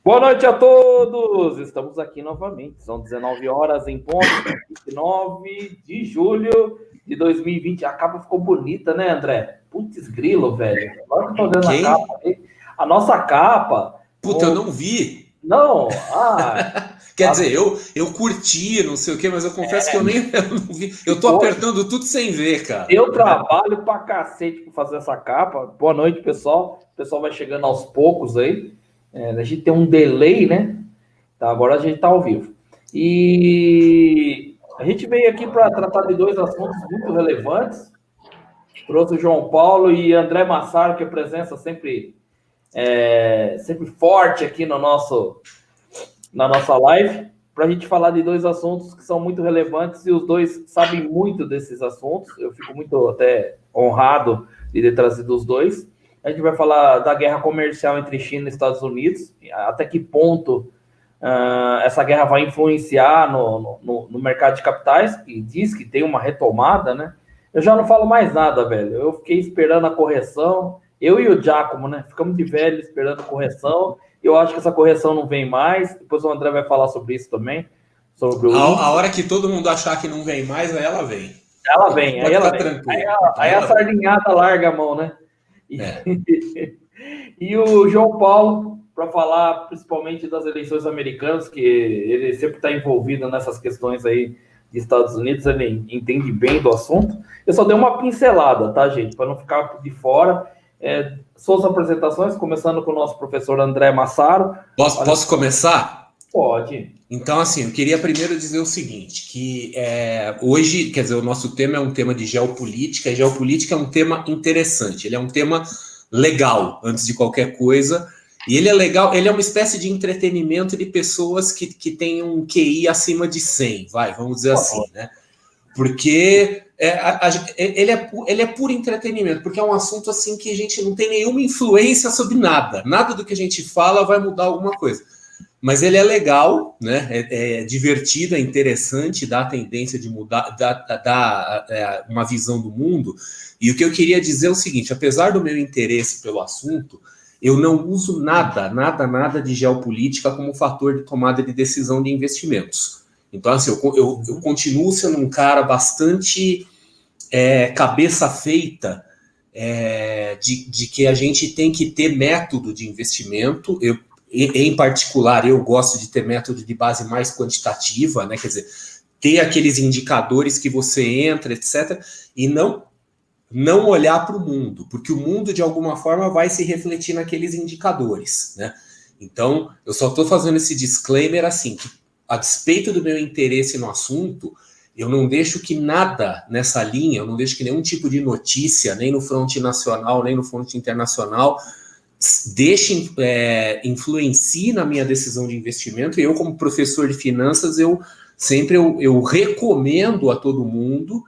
Boa noite a todos! Estamos aqui novamente. São 19 horas em ponto, 29 de julho de 2020. A capa ficou bonita, né, André? Putz, grilo, velho. Agora que eu tô vendo a capa aí. A nossa capa. Puta, eu não vi. Não, Quer dizer, eu curti, não sei o quê, mas eu confesso que eu não vi. Eu tô apertando tudo sem ver, cara. Eu trabalho pra cacete pra fazer essa capa. Boa noite, pessoal. O pessoal vai chegando aos poucos aí. A gente tem um delay, né? Tá, agora a gente tá ao vivo. E a gente veio aqui para tratar de dois assuntos muito relevantes. Trouxe o João Paulo e André Massaro, que é presença sempre forte aqui na nossa live, para a gente falar de dois assuntos que são muito relevantes e os dois sabem muito desses assuntos. Eu fico muito até honrado de ter trazido os dois. A gente vai falar da guerra comercial entre China e Estados Unidos, até que ponto essa guerra vai influenciar no mercado de capitais, que diz que tem uma retomada, né? Eu já não falo mais nada, velho. Eu fiquei esperando a correção. Eu e o Giacomo, né? Ficamos de velho esperando a correção. Eu acho que essa correção não vem mais. Depois o André vai falar sobre isso também. Sobre a hora que todo mundo achar que não vem mais, aí ela vem. Ela vem, aí ela vem. Aí a sardinhada larga a mão, né? E o João Paulo, para falar principalmente das eleições americanas, que ele sempre está envolvido nessas questões aí de Estados Unidos, ele entende bem do assunto. Eu só dei uma pincelada, tá, gente? Para não ficar de fora. Suas apresentações, começando com o nosso professor André Massaro. Posso começar? Pode. Então, assim, eu queria primeiro dizer o seguinte, que hoje, quer dizer, o nosso tema é um tema de geopolítica, e geopolítica é um tema interessante, ele é um tema legal, antes de qualquer coisa, e ele é legal, ele é uma espécie de entretenimento de pessoas que têm um QI acima de 100, vamos dizer assim, né? Porque ele é puro entretenimento, porque é um assunto assim que a gente não tem nenhuma influência sobre nada do que a gente fala vai mudar alguma coisa. Mas ele é legal, né? É divertido, é interessante, dá a tendência de mudar, dá uma visão do mundo. E o que eu queria dizer é o seguinte: apesar do meu interesse pelo assunto, eu não uso nada de geopolítica como fator de tomada de decisão de investimentos. Então, assim, eu continuo sendo um cara bastante cabeça feita de que a gente tem que ter método de investimento. Em particular, eu gosto de ter método de base mais quantitativa, né? Quer dizer, ter aqueles indicadores que você entra, etc., e não olhar para o mundo, porque o mundo, de alguma forma, vai se refletir naqueles indicadores, né? Então, eu só estou fazendo esse disclaimer assim, que a despeito do meu interesse no assunto, eu não deixo que nada nessa linha, eu não deixo que nenhum tipo de notícia, nem no fronte nacional, nem no fronte internacional, influencie na minha decisão de investimento. E eu, como professor de finanças, eu recomendo a todo mundo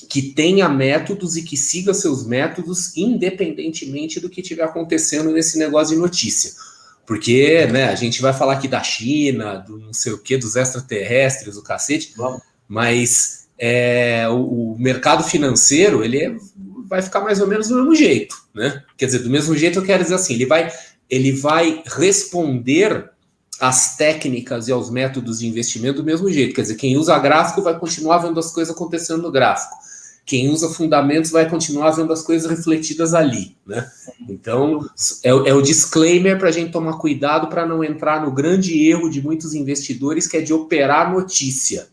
que tenha métodos e que siga seus métodos, independentemente do que estiver acontecendo nesse negócio de notícia. Porque, né, a gente vai falar aqui da China, do não sei o quê, dos extraterrestres, o cacete, mas o mercado financeiro, vai ficar mais ou menos do mesmo jeito, né? Quer dizer, do mesmo jeito eu quero dizer assim, ele vai responder às técnicas e aos métodos de investimento do mesmo jeito. Quer dizer, quem usa gráfico vai continuar vendo as coisas acontecendo no gráfico. Quem usa fundamentos vai continuar vendo as coisas refletidas ali, né? Então, é o disclaimer para a gente tomar cuidado para não entrar no grande erro de muitos investidores, que é de operar notícia.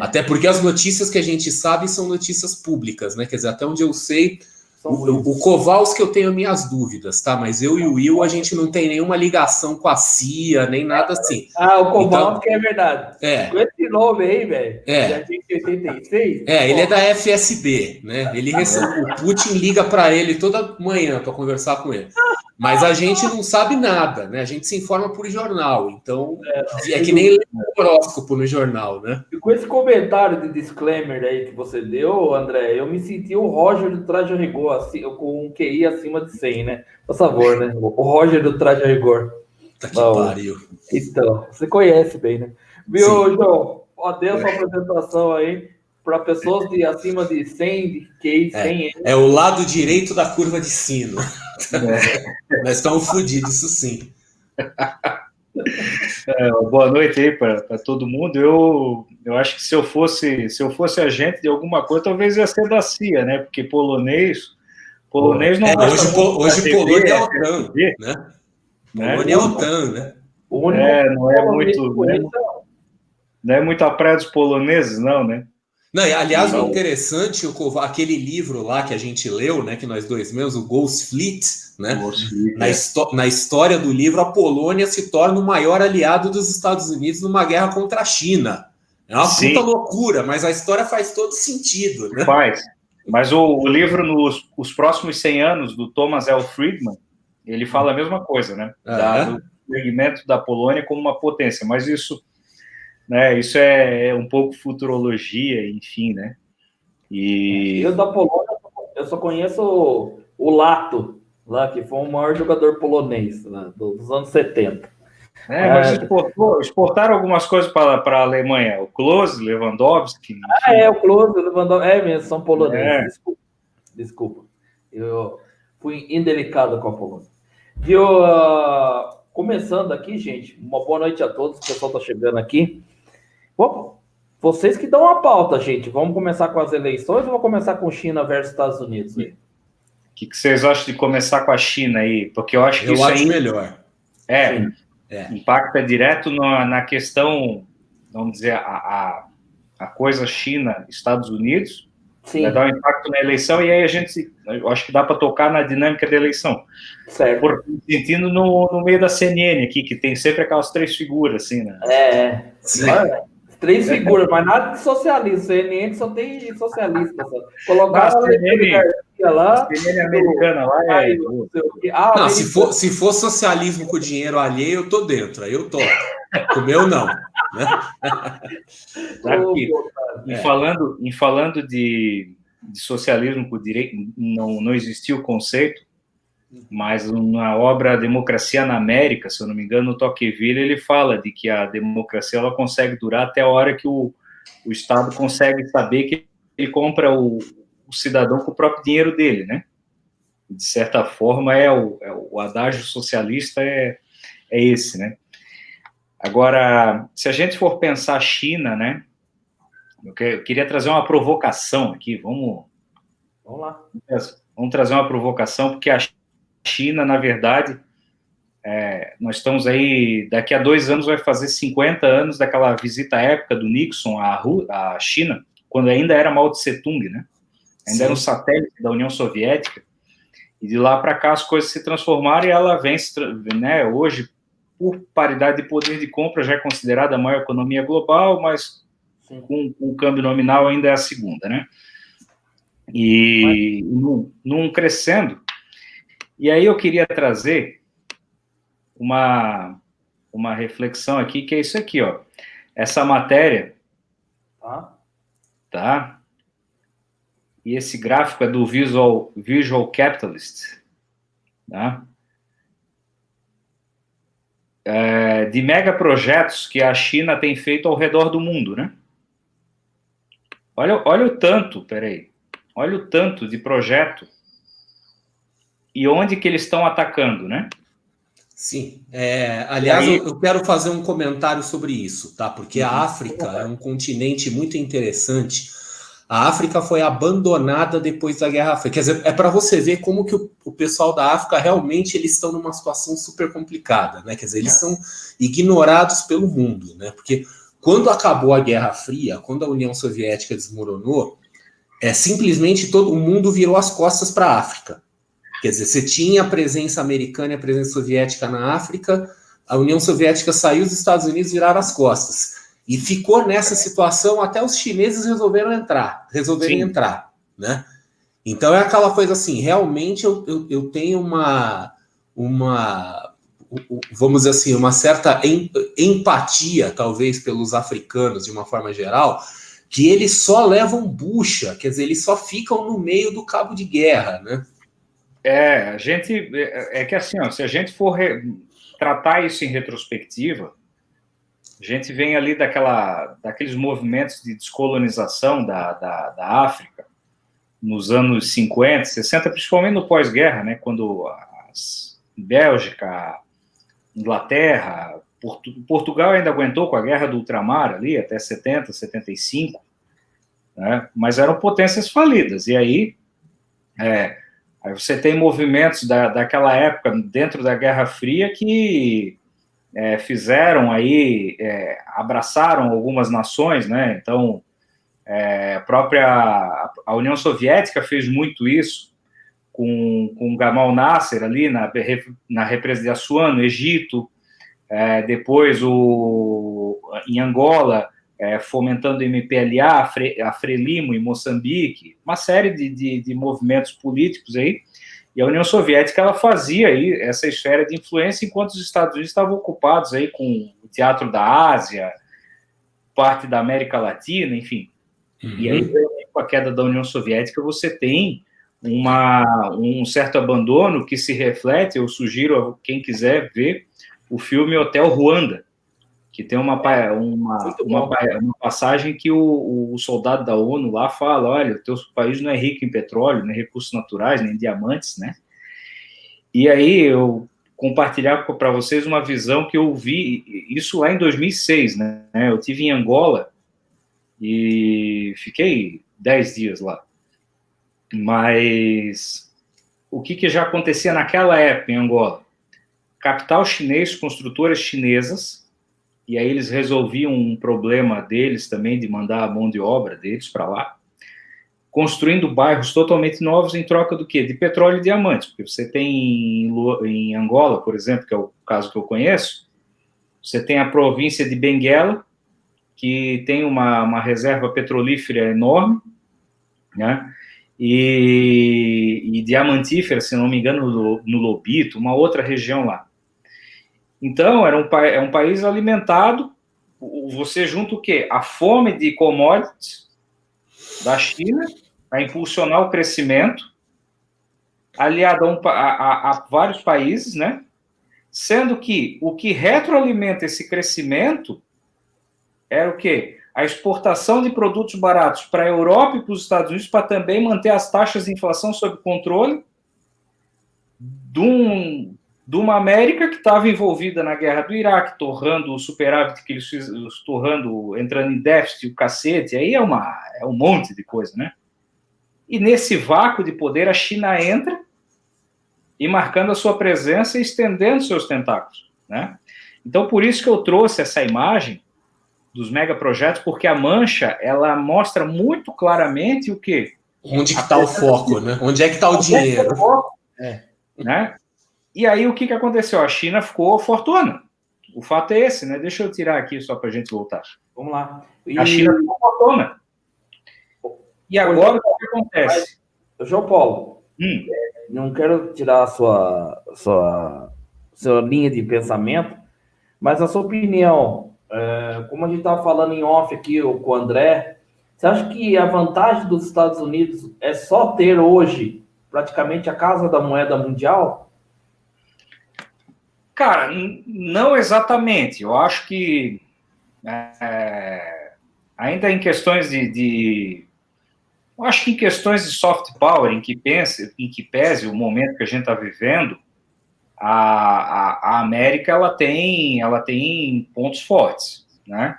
Até porque as notícias que a gente sabe são notícias públicas, né? Quer dizer, até onde eu sei, o Kowalski eu tenho minhas dúvidas, tá? Mas eu e o Will, a gente não tem nenhuma ligação com a CIA, nem nada assim. O Kowalski é verdade. Com esse nome aí, velho. De 86. Ele é da FSB, né? O Putin liga para ele toda manhã para conversar com ele. Mas a gente não sabe nada, né? A gente se informa por jornal. Então, é que nem ler horóscopo no jornal, né? E com esse comentário de disclaimer aí que você deu, André, eu me senti o Roger do Traje a Rigor, assim, com um QI acima de 100, né? Por favor, né? O Roger do Traje a Rigor. Tá que pariu. Então, você conhece bem, né? Viu, João? Dê a sua apresentação aí para pessoas acima de 100, de QI 100. É o lado direito da curva de sino. Nós estamos fodidos, isso sim. Boa noite aí para todo mundo. Eu acho que se eu fosse agente de alguma coisa, talvez ia ser da CIA, né? Porque polonês não gosta muito hoje da TV, Polônia é a OTAN, né? Polônia é a OTAN, né? O único não é muito a praia dos poloneses, não, né? Não, e, aliás, o interessante, aquele livro lá que a gente leu, né, que nós dois mesmos, o Ghost Fleet, né? Na história do livro, a Polônia se torna o maior aliado dos Estados Unidos numa guerra contra a China. É uma puta loucura, mas a história faz todo sentido, né? Faz. Mas o livro, Os Próximos 100 Anos, do Thomas L. Friedman, ele fala a mesma coisa, né? Do segmento da Polônia como uma potência, mas isso é um pouco futurologia, enfim, né? Eu da Polônia, eu só conheço o Lato, lá, que foi o maior jogador polonês, né, dos anos 70. Mas exportaram algumas coisas para a Alemanha. O Klose, Lewandowski. O Klose, Lewandowski. Mesmo, são poloneses. Desculpa. Eu fui indelicado com a Polônia. Começando aqui, gente, uma boa noite a todos. O pessoal está chegando aqui. Vocês que dão a pauta, gente. Vamos começar com as eleições ou vamos começar com China versus Estados Unidos? O que vocês acham de começar com a China aí? Porque eu acho que isso aí melhor. Impacta direto na questão, vamos dizer, a coisa China-Estados Unidos. Sim. Vai dar um impacto na eleição e aí eu acho que dá para tocar na dinâmica da eleição. Certo. Sentindo no meio da CNN aqui, que tem sempre aquelas 3 figuras, assim, né? Olha, 3 figuras, mas nada de socialista. CNN só tem socialista. Colocar a CNN lá. A CNN americana lá não, se for socialismo com dinheiro alheio, eu tô dentro, aí eu tô. O meu não. Né? Em falando de socialismo com direito, não existia o conceito, mas na obra Democracia na América, se eu não me engano, no Tocqueville, ele fala de que a democracia ela consegue durar até a hora que o Estado consegue saber que ele compra o cidadão com o próprio dinheiro dele, né? De certa forma, o adágio socialista é esse, né? Agora, se a gente for pensar a China, né? Eu queria trazer uma provocação aqui, vamos lá. Vamos trazer uma provocação, porque a China, na verdade, nós estamos aí, daqui a 2 anos vai fazer 50 anos daquela visita épica do Nixon à China, quando ainda era Mao Tse Tung, né? Ainda era um satélite da União Soviética, e de lá para cá as coisas se transformaram e ela vem, né, hoje, por paridade de poder de compra, já é considerada a maior economia global, mas com o câmbio nominal ainda é a segunda, né? E num crescendo. E aí eu queria trazer uma reflexão aqui, que é isso aqui, ó. Essa matéria, tá? E esse gráfico é do Visual Capitalist, tá? De megaprojetos que a China tem feito ao redor do mundo, né? Olha o tanto, olha o tanto de projeto e onde que eles estão atacando, né? Sim. Aliás, eu quero fazer um comentário sobre isso, tá? Porque a África é um continente muito interessante. A África foi abandonada depois da Guerra Fria. Quer dizer, é para você ver como que o pessoal da África realmente eles estão numa situação super complicada, né? Quer dizer, eles são ignorados pelo mundo, né? Porque quando acabou a Guerra Fria, quando a União Soviética desmoronou, simplesmente todo o mundo virou as costas para a África. Quer dizer, você tinha a presença americana e a presença soviética na África, a União Soviética saiu, os Estados Unidos viraram as costas. E ficou nessa situação até os chineses resolverem entrar, né? Então é aquela coisa assim, realmente eu tenho vamos dizer assim, uma certa empatia, talvez, pelos africanos, de uma forma geral, que eles só levam bucha, quer dizer, eles só ficam no meio do cabo de guerra, né? Que assim, ó, se a gente for tratar isso em retrospectiva, a gente vem ali daqueles movimentos de descolonização da África, nos anos 50, 60, principalmente no pós-guerra, né, quando Bélgica, Inglaterra, Portugal ainda aguentou com a Guerra do Ultramar ali, até 70, 75, né? Mas eram potências falidas. E aí você tem movimentos daquela época, dentro da Guerra Fria, que fizeram aí, abraçaram algumas nações, né? Então, a União Soviética fez muito isso, com Gamal Nasser ali na represa de Assuan, no Egito, depois em Angola, fomentando o MPLA, a Frelimo em Moçambique, uma série de movimentos políticos aí, e a União Soviética ela fazia aí essa esfera de influência, enquanto os Estados Unidos estavam ocupados aí com o teatro da Ásia, parte da América Latina, enfim. Uhum. E aí, com a queda da União Soviética, você tem um certo abandono que se reflete, eu sugiro a quem quiser ver o filme Hotel Ruanda, que tem uma passagem que o soldado da ONU lá fala, olha, o teu país não é rico em petróleo, nem recursos naturais, nem diamantes, né? E aí eu compartilhar para vocês uma visão que eu vi, isso lá em 2006, né? Eu estive em Angola e fiquei 10 dias lá. Mas o que já acontecia naquela época em Angola? Capital chinês, construtoras chinesas, e aí eles resolviam um problema deles também, de mandar a mão de obra deles para lá, construindo bairros totalmente novos em troca do quê? De petróleo e diamantes, porque você tem em Angola, por exemplo, que é o caso que eu conheço, você tem a província de Benguela, que tem uma reserva petrolífera enorme, né? E diamantífera, se não me engano, no Lobito, uma outra região lá. Então, é um país alimentado, você junta o quê? A fome de commodities da China para impulsionar o crescimento, aliado a vários países, né? Sendo que o que retroalimenta esse crescimento era o quê? A exportação de produtos baratos para a Europa e para os Estados Unidos, para também manter as taxas de inflação sob controle de uma América que estava envolvida na guerra do Iraque, torrando o superávit que eles fizeram, entrando em déficit, o cacete, aí é um monte de coisa, né? E nesse vácuo de poder, a China entra e marcando a sua presença e estendendo seus tentáculos, né? Então, por isso que eu trouxe essa imagem dos megaprojetos, porque a mancha, ela mostra muito claramente o quê? Onde que está o foco, né? Onde é que está o dinheiro? Né? E aí, o que aconteceu? A China ficou fortuna. O fato é esse, né? Deixa eu tirar aqui só para a gente voltar. Vamos lá. A China ficou fortuna. E agora, o que acontece? João Paulo, não quero tirar a sua linha de pensamento, mas a sua opinião, como a gente estava falando em off aqui com o André, você acha que a vantagem dos Estados Unidos é só ter hoje praticamente a casa da moeda mundial? Cara, não exatamente. Eu acho que ainda em questões eu acho que em questões de soft power, em que pese o momento que a gente está vivendo, a América ela tem pontos fortes, né?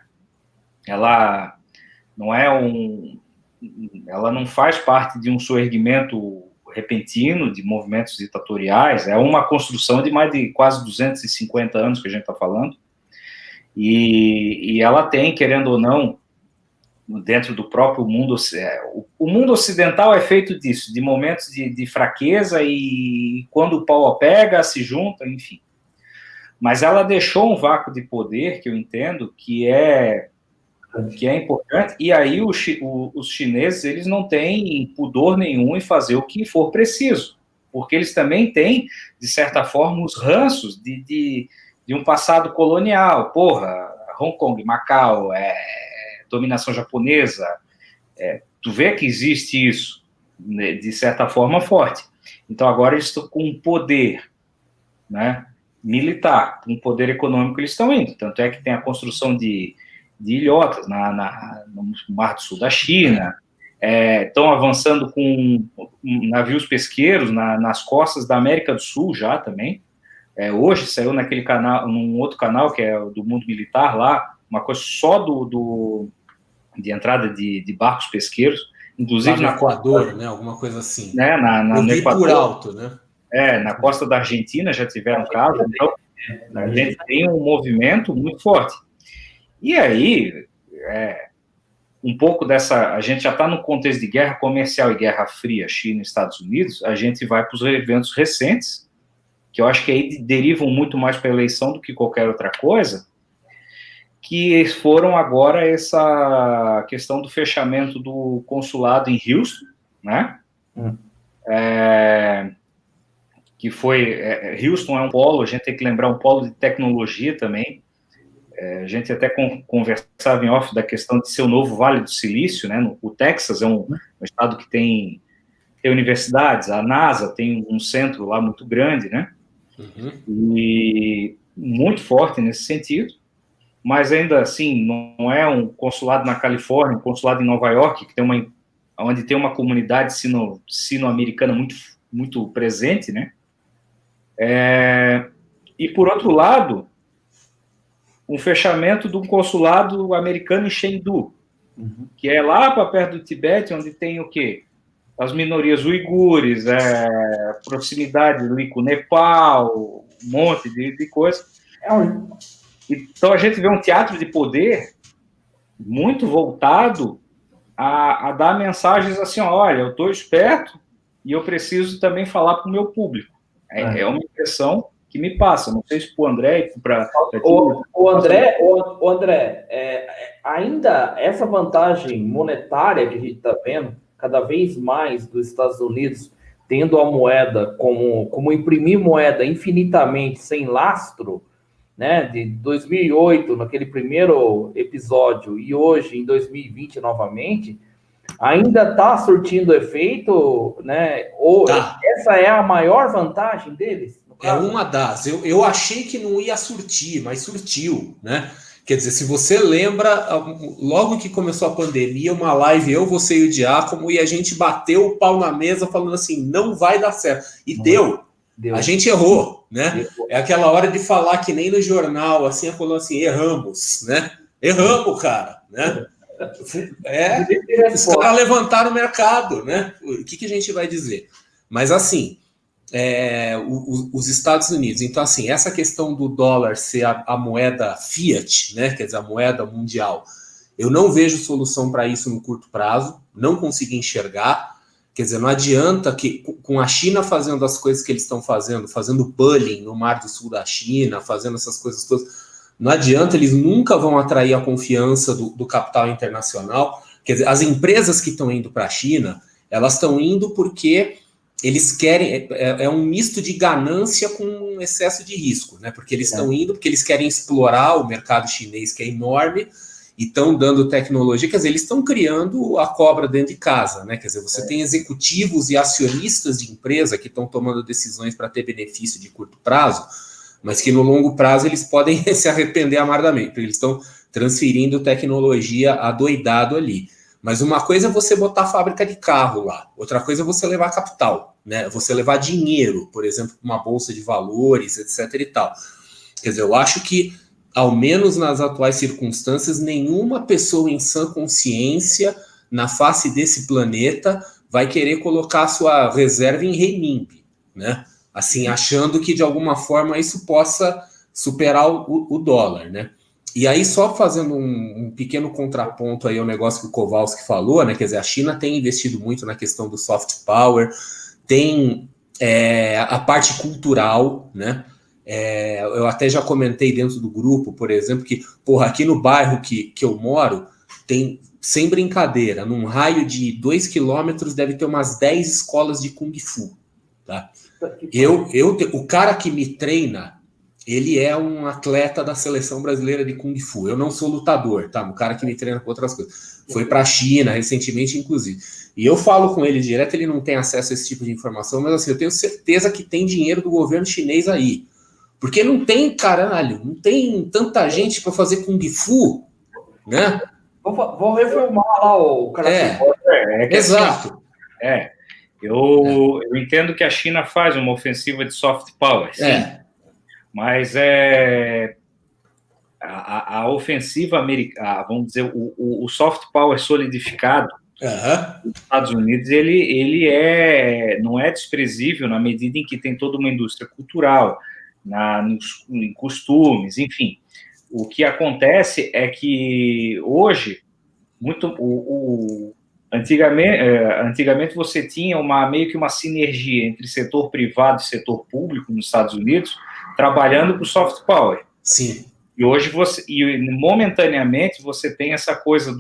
Ela não faz parte de um soerguimento repentino de movimentos ditatoriais, é uma construção de mais de quase 250 anos que a gente está falando, e ela tem, querendo ou não, dentro do próprio mundo, o mundo ocidental é feito disso, de momentos de fraqueza, e quando o pau pega, se junta, enfim. Mas ela deixou um vácuo de poder, que eu entendo, que é importante, e aí os chineses, eles não têm pudor nenhum em fazer o que for preciso, porque eles também têm, de certa forma, os ranços de um passado colonial. Porra, Hong Kong, Macau, dominação japonesa, tu vê que existe isso, né, de certa forma, forte. Então, agora eles estão com um poder, né, militar, um poder econômico, eles estão indo. Tanto é que tem a construção de ilhotas no Mar do Sul da China, estão avançando com navios pesqueiros nas costas da América do Sul já também. Hoje saiu naquele canal, num outro canal, que é o do Mundo Militar lá, uma coisa só de entrada de barcos pesqueiros, inclusive na Equador, né? Alguma coisa assim. Né, eu vi Equador, por alto, né? Na costa da Argentina já tiveram casos, então a gente tem um movimento muito forte. E aí, um pouco dessa... A gente já está no contexto de guerra comercial e guerra fria, China e Estados Unidos, a gente vai para os eventos recentes, que eu acho que aí derivam muito mais para a eleição do que qualquer outra coisa, que foram agora essa questão do fechamento do consulado em Houston, né? Que foi... Houston é um polo, a gente tem que lembrar, um polo de tecnologia também. A gente até conversava em off da questão de ser o novo Vale do Silício, né? O Texas é um estado que tem universidades, a NASA tem um centro lá muito grande, né? E muito forte nesse sentido, mas ainda assim não é um consulado na Califórnia, um consulado em Nova York, que tem onde tem uma comunidade sino-americana muito presente, né? E por outro lado, um fechamento do consulado americano em Chengdu, que é lá para perto do Tibete, onde tem o quê? As minorias uigures, proximidade ali com o Nepal, um monte de coisa. Então a gente vê um teatro de poder muito voltado a dar mensagens assim, olha, eu estou esperto e eu preciso também falar para o meu público. É uma impressão que me passa, não sei se para o André e para o André, ainda essa vantagem monetária que a gente está vendo, cada vez mais dos Estados Unidos tendo a moeda como imprimir moeda infinitamente sem lastro, né, de 2008, naquele primeiro episódio, e hoje, em 2020, novamente, ainda está surtindo efeito, né? Ou essa é a maior vantagem deles? É uma das. Eu achei que não ia surtir, mas surtiu, né? Quer dizer, se você lembra, logo que começou a pandemia, uma live, você e o Giacomo, e a gente bateu o pau na mesa falando assim, não vai dar certo. E deu. A gente errou, né? É aquela hora de falar que nem no jornal, assim, falou assim, erramos, né? Erramos, cara, né? Os caras levantaram o mercado, né? O que a gente vai dizer? Mas assim, os Estados Unidos, então assim, essa questão do dólar ser a moeda fiat, né? Quer dizer, a moeda mundial, eu não vejo solução para isso no curto prazo, não consigo enxergar. Quer dizer, não adianta que com a China fazendo as coisas que eles estão fazendo bullying no Mar do Sul da China, fazendo essas coisas todas, não adianta, eles nunca vão atrair a confiança do capital internacional. Quer dizer, as empresas que estão indo para a China, elas estão indo porque eles querem, é um misto de ganância com excesso de risco, né? Porque eles estão indo porque eles querem explorar o mercado chinês, que é enorme, e estão dando tecnologia, quer dizer, eles estão criando a cobra dentro de casa, né? Quer dizer, você tem executivos e acionistas de empresa que estão tomando decisões para ter benefício de curto prazo, mas que no longo prazo eles podem se arrepender amargamente, porque eles estão transferindo tecnologia adoidado ali. Mas uma coisa é você botar fábrica de carro lá, outra coisa é você levar capital, né? Você levar dinheiro, por exemplo, uma bolsa de valores, etc. e tal. Quer dizer, eu acho que ao menos nas atuais circunstâncias, nenhuma pessoa em sã consciência na face desse planeta vai querer colocar a sua reserva em renminbi, né? Assim, achando que de alguma forma isso possa superar o dólar, né? E aí, só fazendo um pequeno contraponto aí ao negócio que o Kowalski falou, né? Quer dizer, a China tem investido muito na questão do soft power, tem a parte cultural, né? Eu até já comentei dentro do grupo, por exemplo, que, aqui no bairro que eu moro, tem, sem brincadeira, num raio de 2 quilômetros deve ter umas 10 escolas de Kung Fu, tá? O cara que me treina, ele é um atleta da seleção brasileira de Kung Fu. Eu não sou lutador, tá? O cara que me treina com outras coisas. Foi para a China recentemente, inclusive. E eu falo com ele direto, ele não tem acesso a esse tipo de informação, mas assim, eu tenho certeza que tem dinheiro do governo chinês aí. Porque não tem, caralho, não tem tanta gente para fazer Kung Fu, né? Vou reformar lá o cara. Exato. Eu entendo que a China faz uma ofensiva de soft power, sim. Mas a ofensiva americana, vamos dizer, o soft power solidificado dos Estados Unidos, ele não é desprezível na medida em que tem toda uma indústria cultural, em costumes, enfim. O que acontece é que hoje, antigamente você tinha meio que uma sinergia entre setor privado e setor público nos Estados Unidos, trabalhando com soft power. Sim. E hoje momentaneamente, você tem essa coisa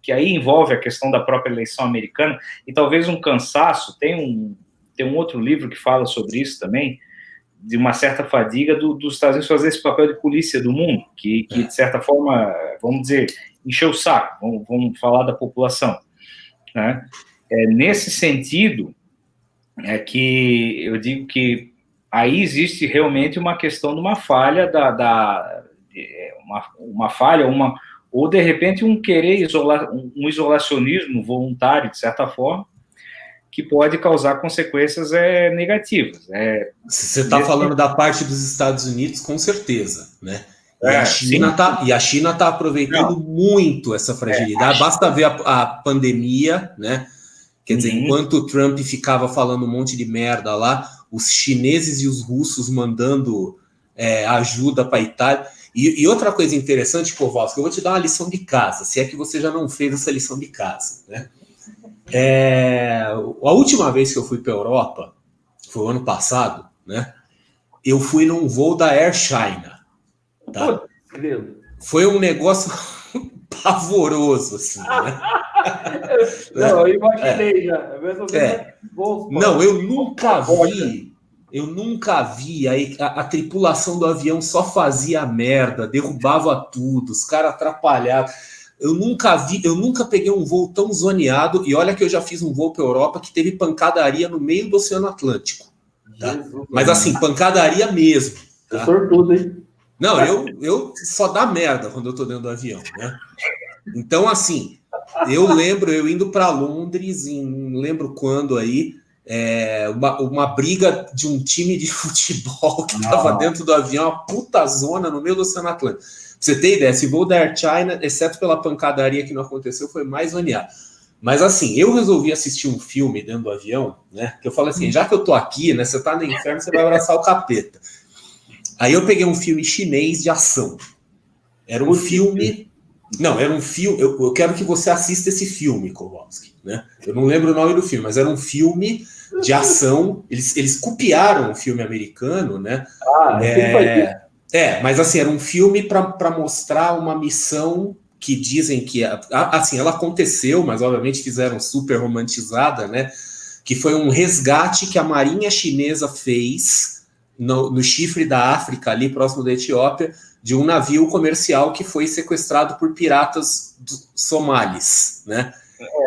que aí envolve a questão da própria eleição americana, e talvez um cansaço, tem um outro livro que fala sobre isso também, de uma certa fadiga dos Estados Unidos fazer esse papel de polícia do mundo, que de certa forma, vamos dizer, encheu o saco, vamos falar da população. Né? Nesse sentido, é que eu digo que aí existe realmente uma questão de uma falha, uma falha, ou de repente um querer um isolacionismo voluntário, de certa forma, que pode causar consequências negativas. Você está falando da parte dos Estados Unidos, com certeza, né? E a China está aproveitando muito essa fragilidade. Basta ver a pandemia, né? Quer dizer, enquanto o Trump ficava falando um monte de merda lá, os chineses e os russos mandando ajuda para a Itália. E outra coisa interessante, Kowalski, eu vou te dar uma lição de casa, se é que você já não fez essa lição de casa, né? A última vez que eu fui para a Europa, foi o ano passado, né? Eu fui num voo da Air China. Tá? Foi um negócio pavoroso, assim, né? Não, eu imaginei já. Não, eu nunca vi. A tripulação do avião só fazia merda, derrubava tudo, os caras atrapalhavam. Eu nunca peguei um voo tão zoneado, e olha que eu já fiz um voo para a Europa que teve pancadaria no meio do Oceano Atlântico. Tá? Mas assim, pancadaria mesmo. Tá? Sortudo, hein? Não, eu só dá merda quando eu tô dentro do avião, né? Então, assim, eu lembro eu indo para Londres, não lembro quando aí, uma briga de um time de futebol que tava dentro do avião, uma puta zona no meio do Oceano Atlântico. Pra você ter ideia, esse voo da Air China, exceto pela pancadaria que não aconteceu, foi mais zoneado. Mas assim, eu resolvi assistir um filme dentro do avião, né? Que eu falei assim, já que eu tô aqui, né? Você tá no inferno, você vai abraçar o capeta. Aí eu peguei um filme chinês de ação. Era um filme... Não, era um filme... Eu quero que você assista esse filme, Kowalski, né? Eu não lembro o nome do filme, mas era um filme de ação. Eles copiaram um filme americano, né? Mas assim, era um filme para mostrar uma missão que dizem que... Assim, ela aconteceu, mas obviamente fizeram super romantizada, né? Que foi um resgate que a Marinha Chinesa fez... No chifre da África, ali próximo da Etiópia, de um navio comercial que foi sequestrado por piratas somalis, né?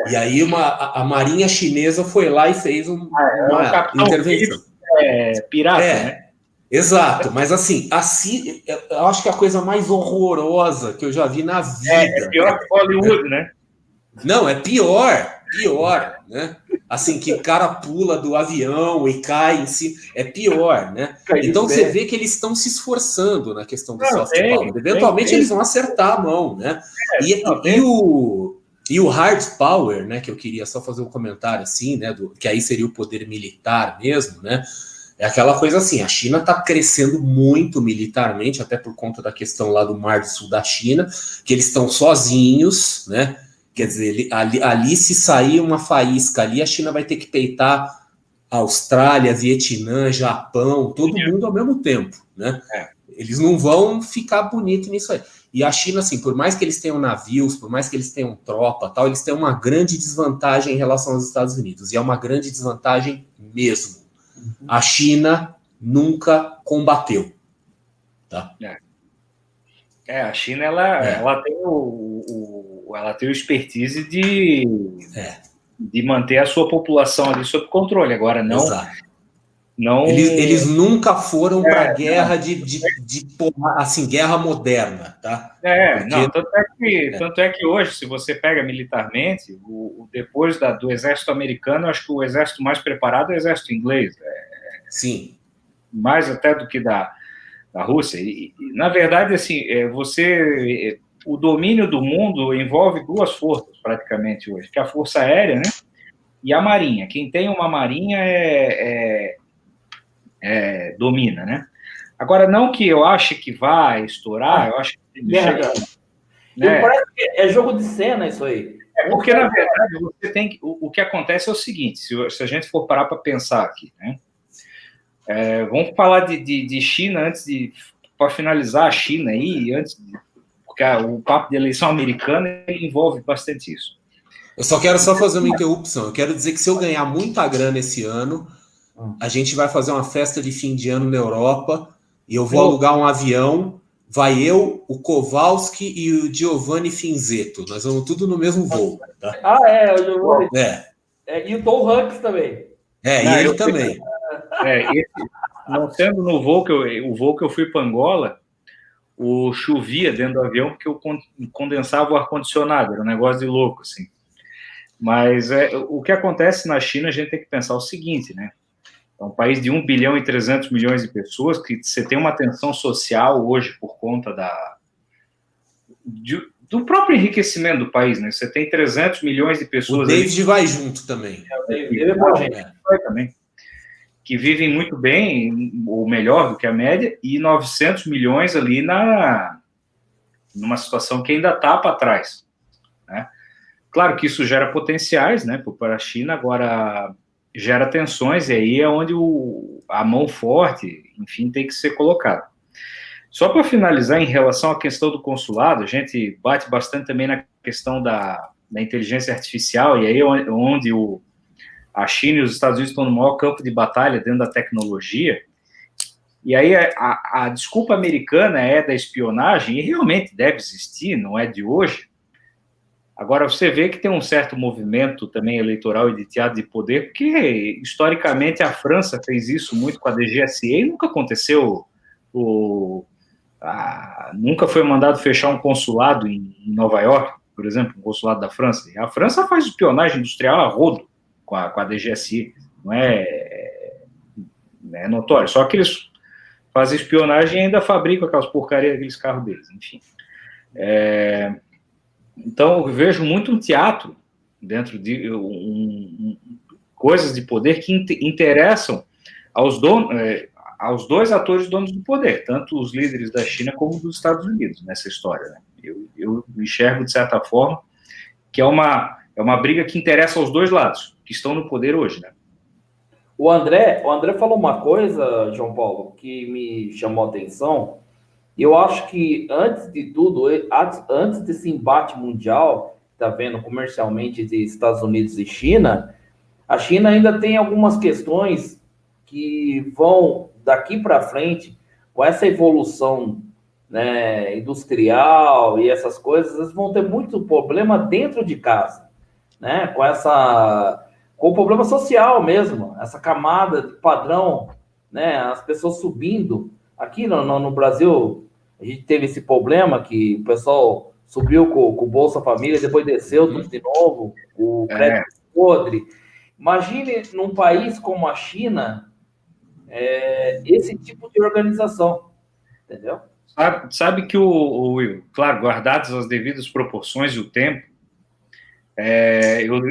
E aí a Marinha Chinesa foi lá e fez uma intervenção. Pirata, né? Exato, mas assim, eu acho que a coisa mais horrorosa que eu já vi na vida... É pior que Hollywood, né? Não, é pior, né? Assim, que o cara pula do avião e cai em si, é pior, né? Então você vê que eles estão se esforçando na questão do soft power. Eventualmente eles vão acertar a mão, né? E o hard power, né? Que eu queria só fazer um comentário assim, né? Que aí seria o poder militar mesmo, né? É aquela coisa assim, a China está crescendo muito militarmente, até por conta da questão lá do Mar do Sul da China, que eles estão sozinhos, né? Quer dizer, ali se sair uma faísca ali, a China vai ter que peitar Austrália, Vietnã, Japão, todo mundo ao mesmo tempo, né? Eles não vão ficar bonito nisso aí. E a China, assim, por mais que eles tenham navios, por mais que eles tenham tropa, tal, eles têm uma grande desvantagem em relação aos Estados Unidos. E é uma grande desvantagem mesmo. A China nunca combateu. Tá? A China, ela tem ela tem o expertise de manter a sua população ali sob controle. Agora, não... Eles nunca foram para guerra assim, guerra moderna, tá? Tanto é que hoje, se você pega militarmente, depois do exército americano, acho que o exército mais preparado é o exército inglês. Sim. Mais até do que Da Rússia. Na verdade, assim, o domínio do mundo envolve duas forças, praticamente, hoje, que é a Força Aérea, né, e a Marinha. Quem tem uma Marinha domina, né? Agora, não que eu ache que vai estourar, eu acho que chega, né? Parece que é jogo de cena isso aí. Porque, na verdade, você tem que, o que acontece é o seguinte, se a gente for parar para pensar aqui, né? Vamos falar de China antes para finalizar a China aí, porque o papo de eleição americana envolve bastante isso. Eu só quero fazer uma interrupção. Eu quero dizer que se eu ganhar muita grana esse ano, a gente vai fazer uma festa de fim de ano na Europa e eu vou alugar um avião. Vai eu, o Kowalski e o Giovanni Finzetto. Nós vamos tudo no mesmo voo. Tá? O Giovanni. E o Tom Hanks também. E ele também. Não sendo no voo o voo que eu fui para Angola, chovia dentro do avião porque eu condensava o ar-condicionado, era um negócio de louco, assim. Mas o que acontece na China, a gente tem que pensar o seguinte, né? É um país de 1 bilhão e 300 milhões de pessoas, que você tem uma tensão social hoje por conta do próprio enriquecimento do país, né? Você tem 300 milhões de pessoas... O David vai junto também. Também. Que vivem muito bem, ou melhor do que a média, e 900 milhões ali numa situação que ainda está para trás, né? Claro que isso gera potenciais, né, para a China, agora gera tensões, e aí é onde a mão forte, enfim, tem que ser colocada. Só para finalizar, em relação à questão do consulado, a gente bate bastante também na questão da inteligência artificial, e aí onde a China e os Estados Unidos estão no maior campo de batalha dentro da tecnologia, e aí a desculpa americana é da espionagem, e realmente deve existir, não é de hoje. Agora, você vê que tem um certo movimento também eleitoral e de teatro de poder, porque, historicamente, a França fez isso muito com a DGSE e nunca aconteceu, nunca foi mandado fechar um consulado em Nova York, por exemplo, um consulado da França. A França faz espionagem industrial a rodo com a DGSE, não é notório, só que eles fazem espionagem e ainda fabricam aquelas porcarias, aqueles carros deles, enfim. Então, eu vejo muito um teatro dentro de coisas de poder que interessam aos dois atores donos do poder, tanto os líderes da China como dos Estados Unidos nessa história, né? Eu enxergo, de certa forma, que é uma briga que interessa aos dois lados, que estão no poder hoje, né? O André falou uma coisa, João Paulo, que me chamou a atenção. Eu acho que, antes de tudo, antes desse embate mundial, está vendo comercialmente de Estados Unidos e China, a China ainda tem algumas questões que vão, daqui para frente, com essa evolução, né, industrial e essas coisas, eles vão ter muito problema dentro de casa, né, com o problema social mesmo, essa camada de padrão, né, as pessoas subindo. Aqui no Brasil, a gente teve esse problema que o pessoal subiu com o Bolsa Família, depois desceu tudo de novo, o crédito podre. Imagine num país como a China, esse tipo de organização, entendeu? Sabe que Will, claro, guardadas as devidas proporções e o tempo,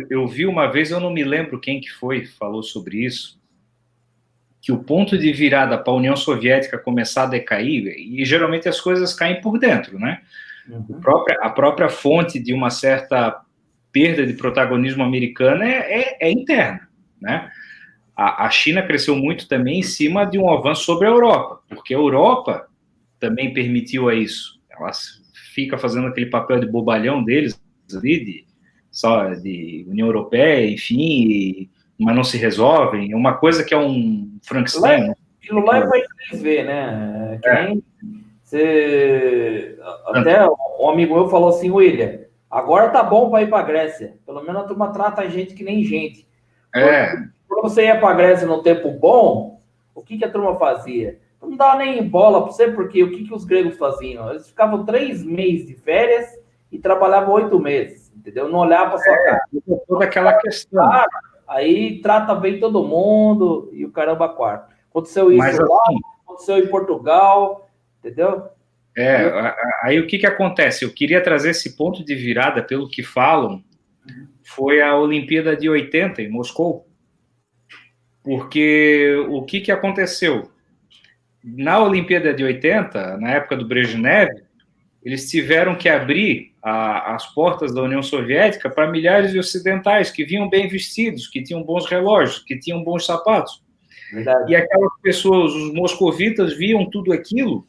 eu vi uma vez, eu não me lembro quem que falou sobre isso, que o ponto de virada para a União Soviética começar a decair, e geralmente as coisas caem por dentro, né? Uhum. A própria fonte de uma certa perda de protagonismo americano é interna, né? A China cresceu muito também em cima de um avanço sobre a Europa, porque a Europa também permitiu a isso. Ela fica fazendo aquele papel de bobalhão deles ali, de União Europeia, enfim, mas não se resolvem. É uma coisa que é um Frankenstein. Aquilo lá é para inglês ver, né? Até um amigo meu falou assim, William, agora tá bom para ir para a Grécia. Pelo menos a turma trata a gente que nem gente. Quando você ia para a Grécia no tempo bom, o que a turma fazia? Não dava nem bola para você, porque o que os gregos faziam? Eles ficavam 3 meses de férias e trabalhavam 8 meses, entendeu? Não olhava para sua cara. Toda aquela questão. Aí trata bem todo mundo e o caramba quarto. Aconteceu isso lá, aconteceu em Portugal, entendeu? Aí o que acontece? Eu queria trazer esse ponto de virada, pelo que falam, foi a Olimpíada de 80 em Moscou, porque o que aconteceu? Na Olimpíada de 80, na época do Brezhnev, eles tiveram que abrir as portas da União Soviética para milhares de ocidentais que vinham bem vestidos, que tinham bons relógios, que tinham bons sapatos. Verdade. E aquelas pessoas, os moscovitas, viam tudo aquilo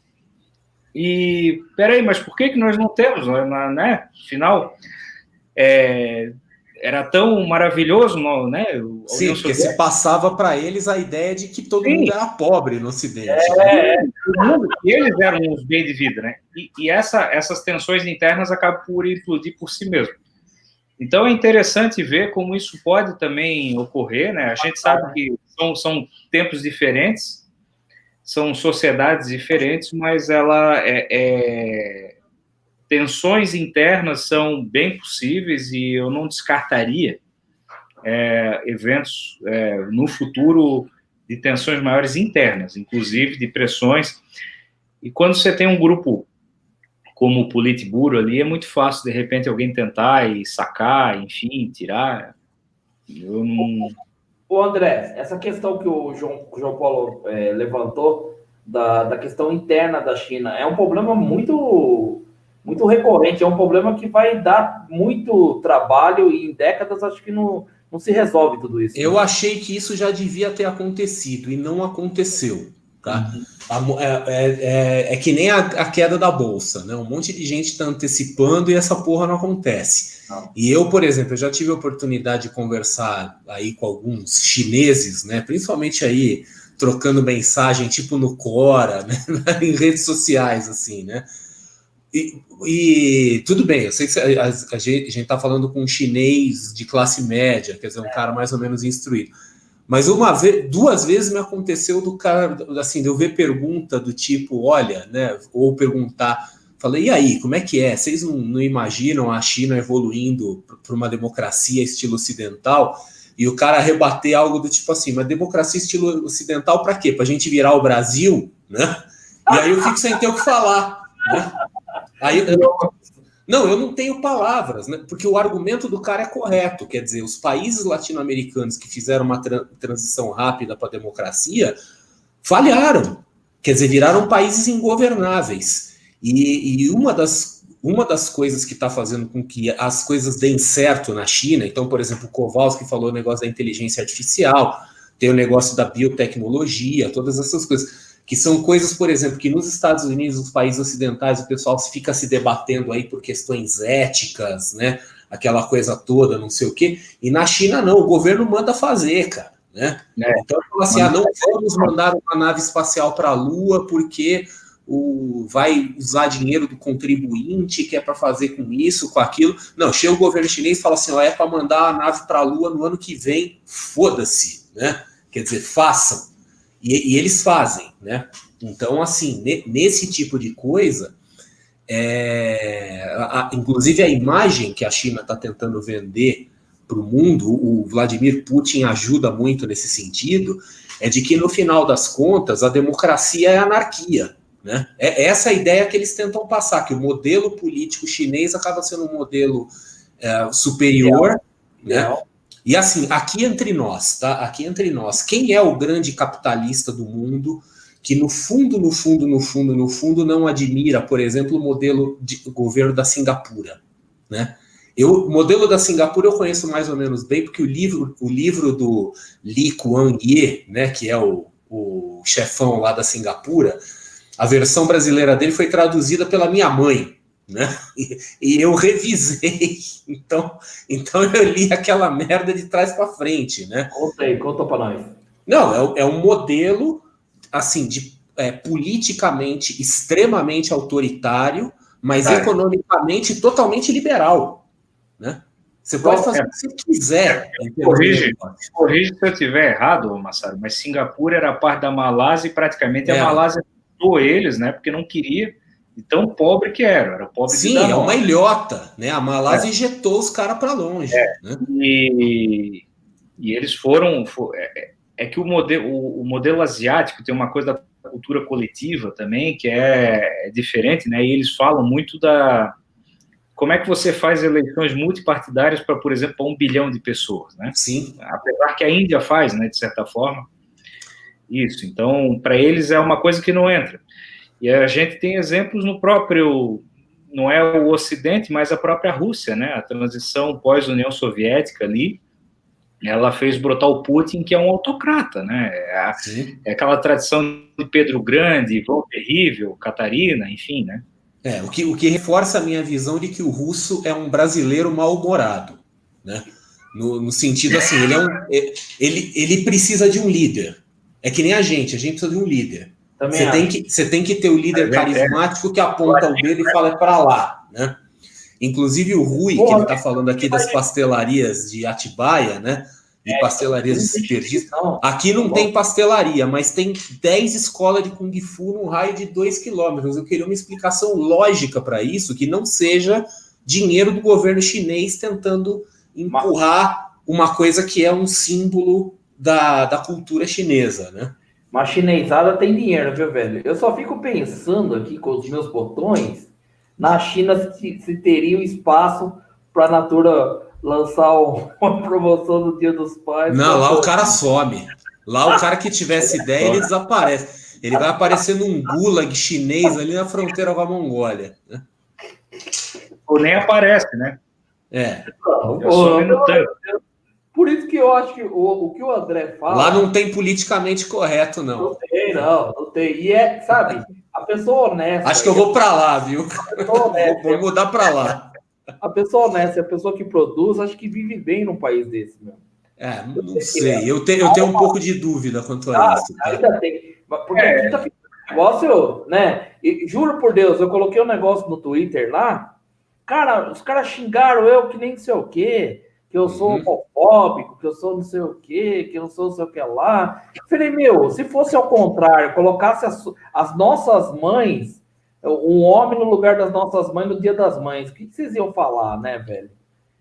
e, peraí, mas por que nós não temos, né? Afinal, era tão maravilhoso, né? Sim, porque se passava para eles a ideia de que todo mundo era pobre no Ocidente. E eles eram os bem de vida, né? E essas tensões internas acabam por implodir por si mesmo. Então é interessante ver como isso pode também ocorrer, né? A gente sabe que são tempos diferentes, são sociedades diferentes, mas tensões internas são bem possíveis e eu não descartaria eventos no futuro de tensões maiores internas, inclusive de pressões. E quando você tem um grupo como o Politburo ali, é muito fácil, de repente, alguém tentar e sacar, enfim, tirar. Eu não... Ô André, essa questão que o João Paulo levantou, da questão interna da China, é um problema muito recorrente, é um problema que vai dar muito trabalho e em décadas acho que não se resolve tudo isso. Eu achei que isso já devia ter acontecido e não aconteceu, tá? É que nem a queda da bolsa, né? Um monte de gente está antecipando e essa porra não acontece. Não. E eu, por exemplo, eu já tive a oportunidade de conversar aí com alguns chineses, né? Principalmente aí trocando mensagem tipo no Quora, né? Em redes sociais, assim, né? E tudo bem, eu sei que a gente está falando com um chinês de classe média, quer dizer, um cara mais ou menos instruído. Mas duas vezes me aconteceu do cara, assim, de eu ver pergunta do tipo, olha, né, ou perguntar, falei, e aí, como é que é? Vocês não imaginam a China evoluindo para uma democracia estilo ocidental? E o cara rebater algo do tipo assim, mas democracia estilo ocidental para quê? Para a gente virar o Brasil, né? E aí eu fico sem ter o que falar, né? Aí eu não tenho palavras, né? Porque o argumento do cara é correto. Quer dizer, os países latino-americanos que fizeram uma transição rápida para a democracia falharam. Quer dizer, viraram países ingovernáveis. E uma das coisas que está fazendo com que as coisas deem certo na China, então, por exemplo, o Kowalski falou o negócio da inteligência artificial, tem o negócio da biotecnologia, todas essas coisas. Que são coisas, por exemplo, que nos Estados Unidos, nos países ocidentais, o pessoal fica se debatendo aí por questões éticas, né? Aquela coisa toda, não sei o quê. E na China, não, o governo manda fazer, cara, né? Então, assim, não vamos mandar uma nave espacial para a Lua porque vai usar dinheiro do contribuinte, que é para fazer com isso, com aquilo. Não, chega o governo chinês e fala assim, é para mandar a nave para a Lua no ano que vem, foda-se, né? Quer dizer, façam. E eles fazem, né? Então, assim, nesse tipo de coisa, inclusive a imagem que a China está tentando vender para o mundo, o Vladimir Putin ajuda muito nesse sentido, é de que, no final das contas, a democracia é anarquia, né? É essa a ideia que eles tentam passar, que o modelo político chinês acaba sendo um modelo superior, né? E assim, aqui entre nós, tá? Aqui entre nós, quem é o grande capitalista do mundo que no fundo não admira, por exemplo, o modelo de governo da Singapura, né? O modelo da Singapura eu conheço mais ou menos bem, porque o livro do Lee Kuan Yew, né, que é o chefão lá da Singapura, a versão brasileira dele foi traduzida pela minha mãe, né? E eu revisei, então eu li aquela merda de trás para frente, né? Conta para nós. Não, é um modelo assim politicamente extremamente autoritário, mas economicamente totalmente liberal, né? Você pode fazer o que você quiser. Corrige se eu estiver errado, Massaro, mas Singapura era parte da Malásia e praticamente a Malásia ajudou eles, né? Porque não queria. E tão pobre que era pobre. Sim, é uma ilhota, né? A Malásia injetou os caras para longe. Né? E eles foram. É que o modelo asiático tem uma coisa cultura coletiva também, que é diferente, né? E eles falam muito como é que você faz eleições multipartidárias para, por exemplo, 1 bilhão de pessoas, né? Sim. Apesar que a Índia faz, né, de certa forma, isso. Então, para eles é uma coisa que não entra. E a gente tem exemplos no próprio, não é o Ocidente, mas a própria Rússia, né? A transição pós-União Soviética ali, ela fez brotar o Putin, que é um autocrata, né? É aquela tradição de Pedro Grande, Ivan Terrível, Catarina, enfim, né? O que reforça a minha visão de que o russo é um brasileiro mal-humorado, né? No sentido assim, ele precisa de um líder. É que nem a gente precisa de um líder. Você tem que ter o líder carismático que aponta o dedo e fala é para lá, né? Inclusive o Rui, que ele está falando aqui das pastelarias de Atibaia, né? E pastelarias desperdiçadas. Aqui não tem pastelaria, mas tem 10 escolas de Kung Fu num raio de 2 quilômetros. Eu queria uma explicação lógica para isso, que não seja dinheiro do governo chinês tentando empurrar uma coisa que é um símbolo da cultura chinesa, né? Mas chinesada tem dinheiro, viu, velho? Eu só fico pensando aqui com os meus botões, na China se teria um espaço para a Natura lançar uma promoção do Dia dos Pais. Não, lá o cara some. Lá o cara que tivesse ideia, ele desaparece. Ele vai aparecer num gulag chinês ali na fronteira com a Mongólia. Né? Ou nem aparece, né? Some no tanque. Por isso que eu acho que o que o André fala... Lá não tem politicamente correto, não. Não tem. E sabe, a pessoa honesta... Acho que eu vou para lá, viu? Vou mudar para lá. A pessoa honesta, a pessoa que produz, acho que vive bem num país desse, meu. Não sei. Eu tenho um pouco de dúvida quanto a isso. Tá? Ainda tem. Porque aqui tá ficando um negócio, né? E, juro por Deus, eu coloquei um negócio no Twitter lá. Cara, os caras xingaram eu que nem não sei o quê, que eu sou homofóbico, que eu sou não sei o quê, que eu não sou não sei o que lá. Eu falei, meu, se fosse ao contrário, colocasse as nossas mães, um homem no lugar das nossas mães no Dia das Mães, o que vocês iam falar, né, velho?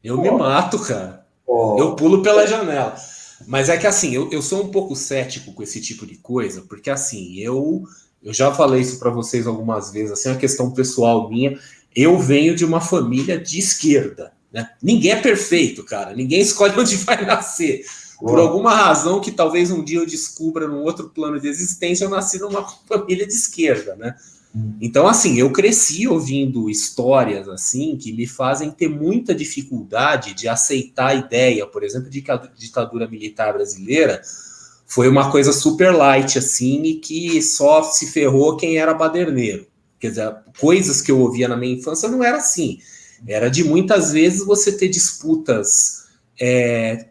Eu me mato, cara. Eu pulo pela janela. Mas é que assim, eu sou um pouco cético com esse tipo de coisa, porque assim, eu já falei isso para vocês algumas vezes, assim, é uma questão pessoal minha. Eu venho de uma família de esquerda, né? Ninguém é perfeito, cara. Ninguém escolhe onde vai nascer. Por alguma razão que talvez um dia eu descubra num outro plano de existência, eu nasci numa família de esquerda, né? Então, assim, eu cresci ouvindo histórias, assim, que me fazem ter muita dificuldade de aceitar a ideia, por exemplo, de que a ditadura militar brasileira foi uma coisa super light, assim, e que só se ferrou quem era baderneiro. Quer dizer, coisas que eu ouvia na minha infância não era assim. Era de muitas vezes você ter disputas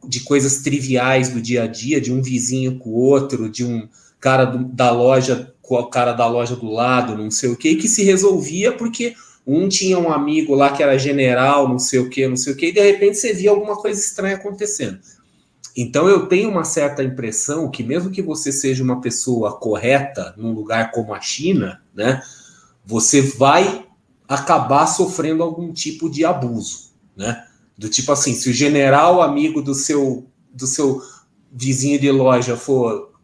de coisas triviais do dia a dia, de um vizinho com o outro, de um cara da loja com o cara da loja do lado, não sei o que se resolvia porque um tinha um amigo lá que era general, não sei o que, e de repente você via alguma coisa estranha acontecendo. Então eu tenho uma certa impressão que mesmo que você seja uma pessoa correta num lugar como a China, né, você vai acabar sofrendo algum tipo de abuso, né? Do tipo assim, se o general amigo do seu vizinho de loja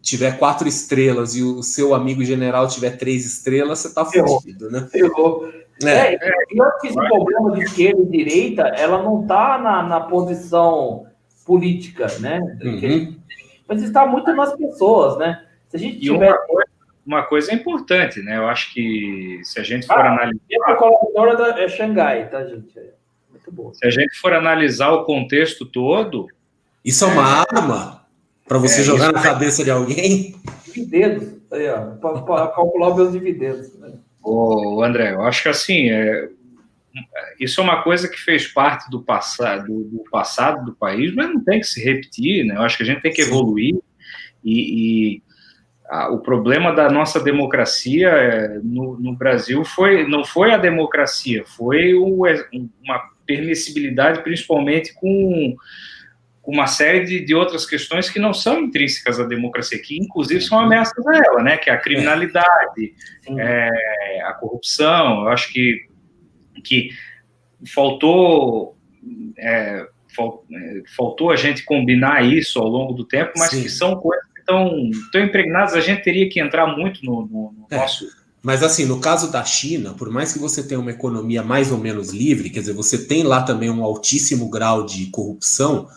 tiver 4 estrelas e o seu amigo general tiver 3 estrelas, você tá fudido, né? Eu acho que esse problema de esquerda e direita, ela não tá na posição política, né? Mas está muito nas pessoas, né? Se a gente tiver... Uma coisa importante, né? Eu acho que se a gente for analisar... A colaboradora é Xangai, tá, gente? Muito bom. Se a gente for analisar o contexto todo... Isso é uma arma para você jogar na cabeça de alguém? Dividendos, aí, ó, para calcular os meus dividendos. Né? Ô, André, eu acho que assim, isso é uma coisa que fez parte do passado do país, mas não tem que se repetir, né? Eu acho que a gente tem que evoluir o problema da nossa democracia no Brasil não foi a democracia, foi uma permissibilidade, principalmente com uma série de outras questões que não são intrínsecas à democracia, que inclusive são ameaças a ela, né? Que é a criminalidade, a corrupção. Eu acho que faltou a gente combinar isso ao longo do tempo, mas que são coisas que tão impregnados, a gente teria que entrar muito no nosso... Mas assim, no caso da China, por mais que você tenha uma economia mais ou menos livre, quer dizer, você tem lá também um altíssimo grau de corrupção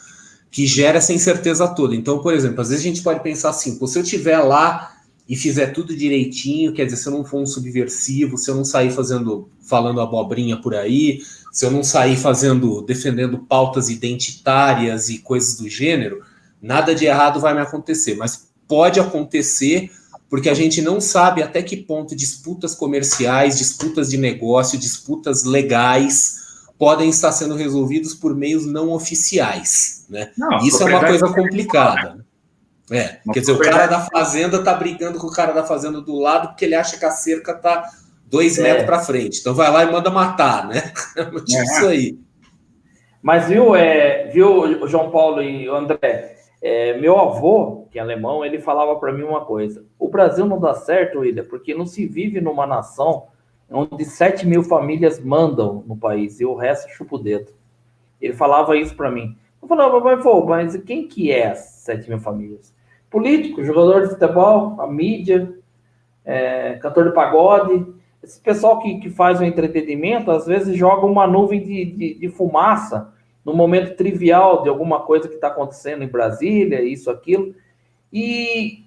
que gera essa incerteza toda. Então, por exemplo, às vezes a gente pode pensar assim, se eu estiver lá e fizer tudo direitinho, quer dizer, se eu não for um subversivo, se eu não sair falando abobrinha por aí, se eu não sair defendendo pautas identitárias e coisas do gênero, nada de errado vai me acontecer. Mas pode acontecer porque a gente não sabe até que ponto disputas comerciais, disputas de negócio, disputas legais podem estar sendo resolvidos por meios não oficiais, né? Isso é uma coisa complicada. Quer dizer, o cara da fazenda tá brigando com o cara da fazenda do lado porque ele acha que a cerca tá 2 metros para frente. Então vai lá e manda matar, né? Tipo isso aí. Mas viu, João Paulo e André, meu avô, que é alemão, ele falava para mim uma coisa: o Brasil não dá certo, William, porque não se vive numa nação onde 7 mil famílias mandam no país e o resto chupa o dedo. Ele falava isso para mim. Eu falava, mas quem que é as 7 mil famílias? Político, jogador de futebol, a mídia, cantor de pagode. Esse pessoal que faz o entretenimento, às vezes joga uma nuvem de fumaça no momento trivial de alguma coisa que está acontecendo em Brasília, isso, aquilo. E,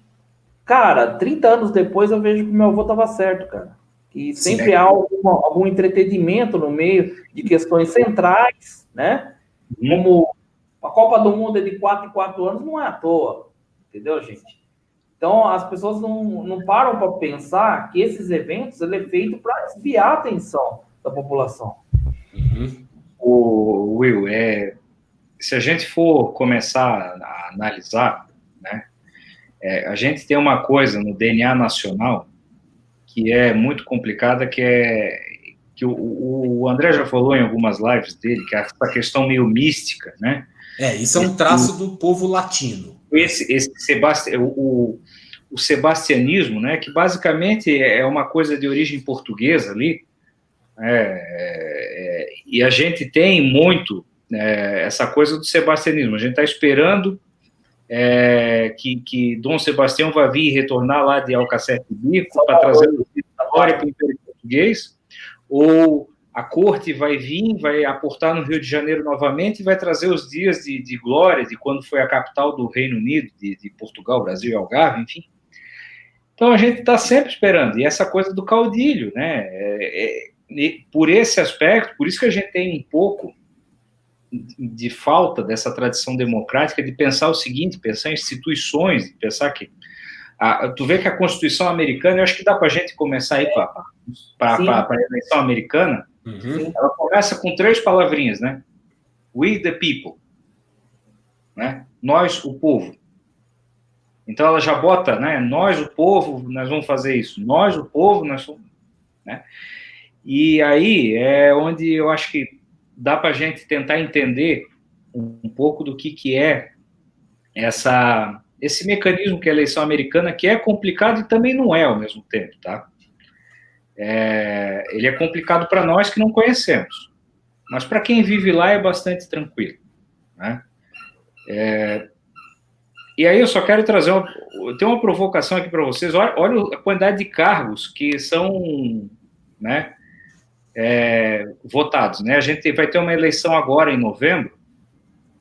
cara, 30 anos depois eu vejo que meu avô estava certo, cara. E sempre há algum entretenimento no meio de questões centrais, né? Como a Copa do Mundo é de 4 em 4 anos, não é à toa, entendeu, gente? Então, as pessoas não param para pensar que esses eventos ele é feito para desviar a atenção da população. O Will, se a gente for começar a analisar, né, a gente tem uma coisa no DNA nacional que é muito complicada, que o André já falou em algumas lives dele, que é essa questão meio mística, né? Isso é um traço do povo latino. O sebastianismo, né, que basicamente é uma coisa de origem portuguesa ali, e a gente tem muito essa coisa do sebastianismo. A gente está esperando que Dom Sebastião vai vir retornar lá de Alcacete Bico para trazer a glória para o Império Português, ou a corte vai vir, vai aportar no Rio de Janeiro novamente e vai trazer os dias de glória de quando foi a capital do Reino Unido, de Portugal, Brasil e Algarve, enfim. Então a gente está sempre esperando, e essa coisa do caudilho, né? Por esse aspecto, por isso que a gente tem um pouco de falta dessa tradição democrática de pensar o seguinte, pensar em instituições, pensar que tu vê que a Constituição americana, eu acho que dá para a gente começar aí para a eleição americana, ela começa com 3 palavrinhas, né? We the people, né? Nós, o povo. Então ela já bota, né? Nós, o povo, nós vamos fazer isso. Nós, o povo, nós somos, né? E aí é onde eu acho que dá para a gente tentar entender um pouco do que é esse mecanismo que é a eleição americana, que é complicado e também não é ao mesmo tempo, tá? Ele é complicado para nós que não conhecemos, mas para quem vive lá é bastante tranquilo, né? E aí eu só quero trazer tem uma provocação aqui para vocês. Olha a quantidade de cargos que são, né, votados, né? A gente vai ter uma eleição agora em novembro,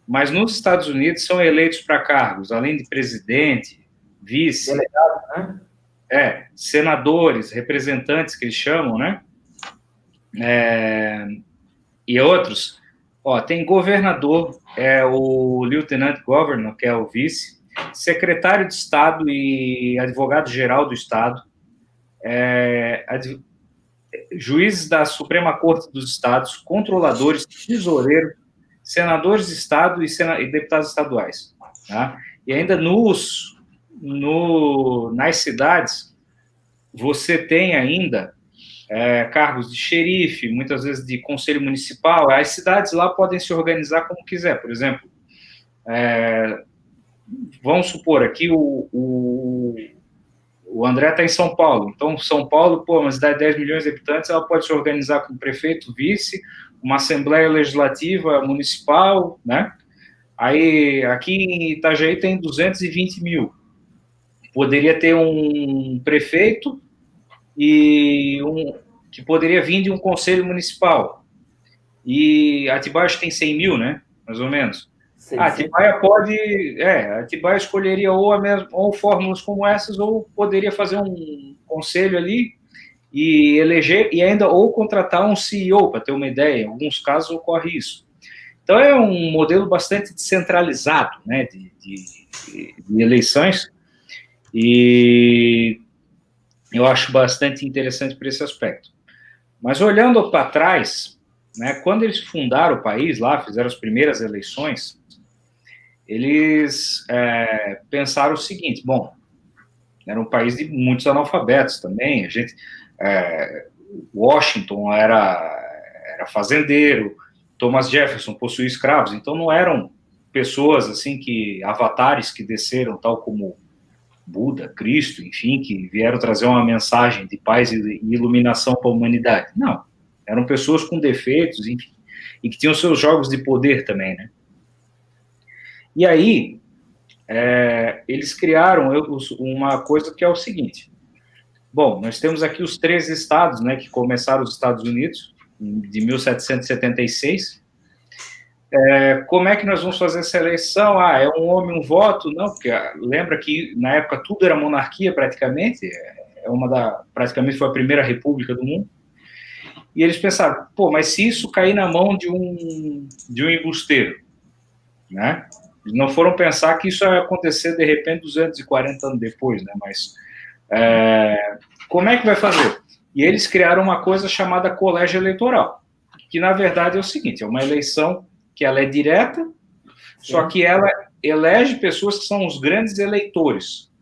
mas nos Estados Unidos são eleitos para cargos, além de presidente, vice, delegado, né? Senadores, representantes que eles chamam, né? E outros. Tem governador, o lieutenant governor, que é o vice, secretário de Estado e advogado-geral do Estado, juízes da Suprema Corte dos Estados, controladores, tesoureiros, senadores de Estado e deputados estaduais. Tá? E ainda nas cidades, você tem ainda cargos de xerife, muitas vezes de conselho municipal. As cidades lá podem se organizar como quiser. Por exemplo, vamos supor, aqui o André está em São Paulo. Então, São Paulo, uma cidade de 10 milhões de habitantes, ela pode se organizar com prefeito, vice, uma assembleia legislativa municipal, né? Aí, aqui em Itajaí tem 220 mil. poderia ter um prefeito e que poderia vir de um conselho municipal. E Atibaia tem 100 mil, né? Mais ou menos. Atibaia escolheria ou fórmulas como essas, ou poderia fazer um conselho ali e eleger, e ainda ou contratar um CEO, para ter uma ideia. Em alguns casos ocorre isso. Então é um modelo bastante descentralizado, né, de eleições, e eu acho bastante interessante por esse aspecto. Mas olhando para trás, né, quando eles fundaram o país lá, fizeram as primeiras eleições, eles pensaram o seguinte: bom, era um país de muitos analfabetos também, Washington era fazendeiro, Thomas Jefferson possuía escravos, então não eram pessoas assim avatares que desceram, tal como Buda, Cristo, enfim, que vieram trazer uma mensagem de paz e iluminação para a humanidade. Não, eram pessoas com defeitos, enfim, e que tinham seus jogos de poder também, né? E aí, eles criaram uma coisa que é o seguinte: bom, nós temos aqui os 13 estados, né, que começaram os Estados Unidos, de 1776. Como é que nós vamos fazer essa eleição? É um homem, um voto? Não, porque lembra que na época tudo era monarquia praticamente, praticamente foi a primeira república do mundo. E eles pensaram, mas se isso cair na mão de um embusteiro, né? Eles não foram pensar que isso ia acontecer de repente 240 anos depois, né? Mas como é que vai fazer? E eles criaram uma coisa chamada colégio eleitoral, que na verdade é o seguinte: é uma eleição que ela é direta, só que ela elege pessoas que são os grandes eleitores.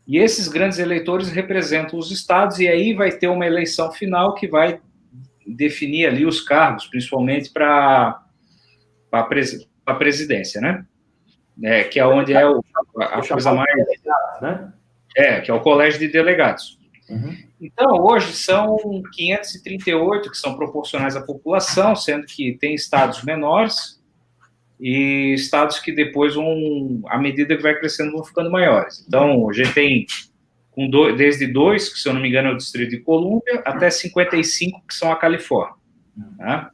E esses grandes eleitores representam os estados, e aí vai ter uma eleição final que vai definir ali os cargos, principalmente para a presidência, né? Que é onde é a coisa mais... né? Que é o colégio de delegados. Uhum. Então, hoje são 538 que são proporcionais à população, sendo que tem estados menores e estados que depois à medida que vai crescendo, vão ficando maiores. Então, a gente tem desde 2, que se eu não me engano é o Distrito de Colômbia, até 55, que são a Califórnia. Tá?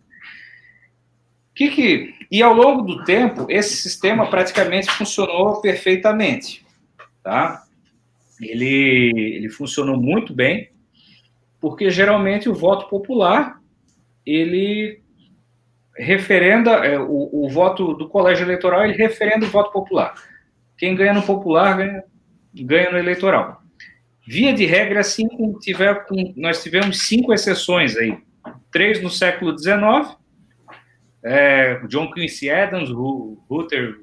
E ao longo do tempo, esse sistema praticamente funcionou perfeitamente. Tá? Ele funcionou muito bem, porque geralmente o voto popular, ele referenda, o voto do colégio eleitoral, ele referenda o voto popular. Quem ganha no popular, ganha no eleitoral. Via de regra, assim, nós tivemos 5 exceções aí. 3 no século XIX, John Quincy Adams, Rutherford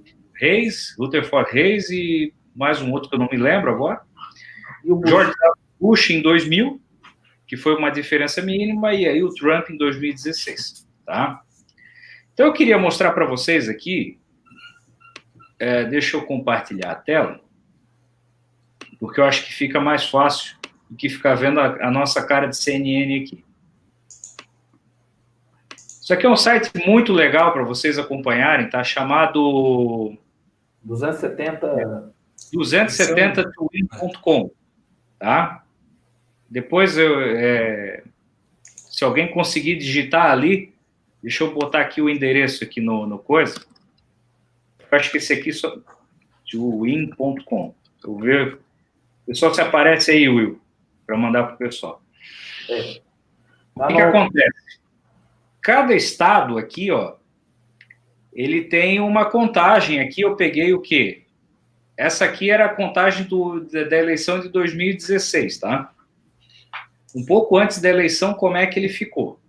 Hayes e mais um outro que eu não me lembro agora. E o George Bush em 2000, que foi uma diferença mínima, e aí o Trump em 2016, tá? Então eu queria mostrar para vocês aqui, deixa eu compartilhar a tela, porque eu acho que fica mais fácil do que ficar vendo a nossa cara de CNN aqui. Isso aqui é um site muito legal para vocês acompanharem, tá? Chamado 270twin.com, tá? Depois, se alguém conseguir digitar ali, deixa eu botar aqui o endereço aqui no coisa. Eu acho que esse aqui só twin.com. Eu ver. Pessoal, se aparece aí, Will, para mandar para o pessoal. O que acontece? Cada estado aqui, ó, ele tem uma contagem. Aqui eu peguei o quê? Essa aqui era a contagem da eleição de 2016, tá? Um pouco antes da eleição, como é que ele ficou.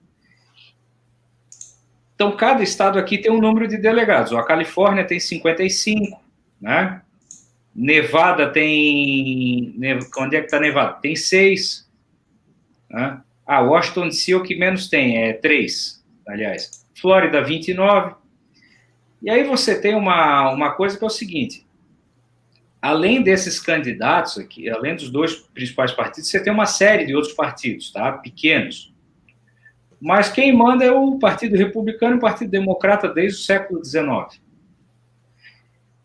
Então, cada estado aqui tem um número de delegados. A Califórnia tem 55, né? Nevada tem... Onde é que está Nevada? Tem 6. Né? Washington DC é o que menos tem, 3, aliás. Flórida, 29. E aí você tem uma coisa que é o seguinte: além desses candidatos aqui, além dos 2 principais partidos, você tem uma série de outros partidos, tá? Pequenos. Mas quem manda é o Partido Republicano e o Partido Democrata desde o século XIX.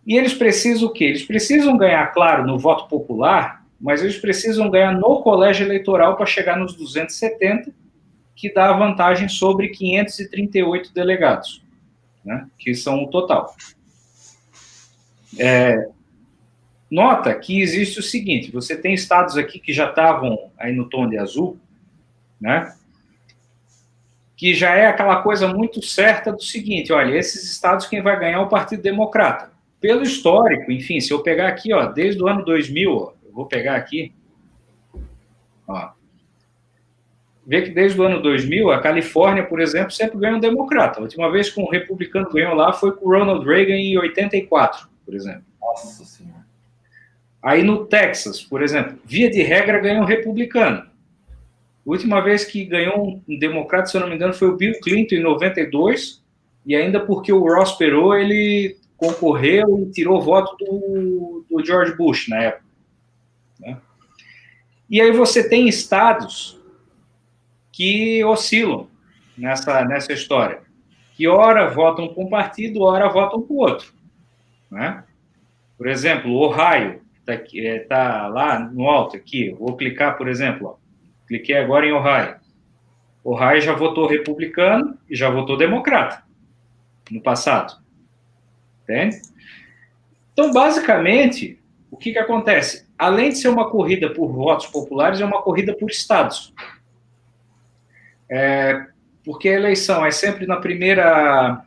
E eles precisam o quê? Eles precisam ganhar, claro, no voto popular, mas eles precisam ganhar no colégio eleitoral para chegar nos 270, que dá a vantagem sobre 538 delegados, né, que são o total. Nota que existe o seguinte, você tem estados aqui que já estavam aí no tom de azul, né, que já é aquela coisa muito certa do seguinte, olha, esses estados quem vai ganhar é o Partido Democrata. Pelo histórico, enfim, se eu pegar aqui, ó, desde o ano 2000, ó, eu vou pegar aqui, ó, vê que desde o ano 2000, a Califórnia, por exemplo, sempre ganha um democrata. A última vez que um republicano ganhou lá foi com o Ronald Reagan em 84, por exemplo. Nossa Senhora. Aí no Texas, por exemplo, via de regra ganha um republicano. A última vez que ganhou um democrata, se eu não me engano, foi o Bill Clinton em 92, e ainda porque o Ross Perot, ele concorreu e tirou voto do George Bush na época, né? E aí você tem estados que oscilam nessa história, que ora votam para um partido, ora votam para o outro, né? Por exemplo, o Ohio está lá no alto aqui, eu vou clicar, por exemplo, ó, cliquei agora em Ohio. Ohio já votou republicano e já votou democrata no passado. Entende? Então, basicamente, o que acontece? Além de ser uma corrida por votos populares, é uma corrida por estados. Porque a eleição é sempre na primeira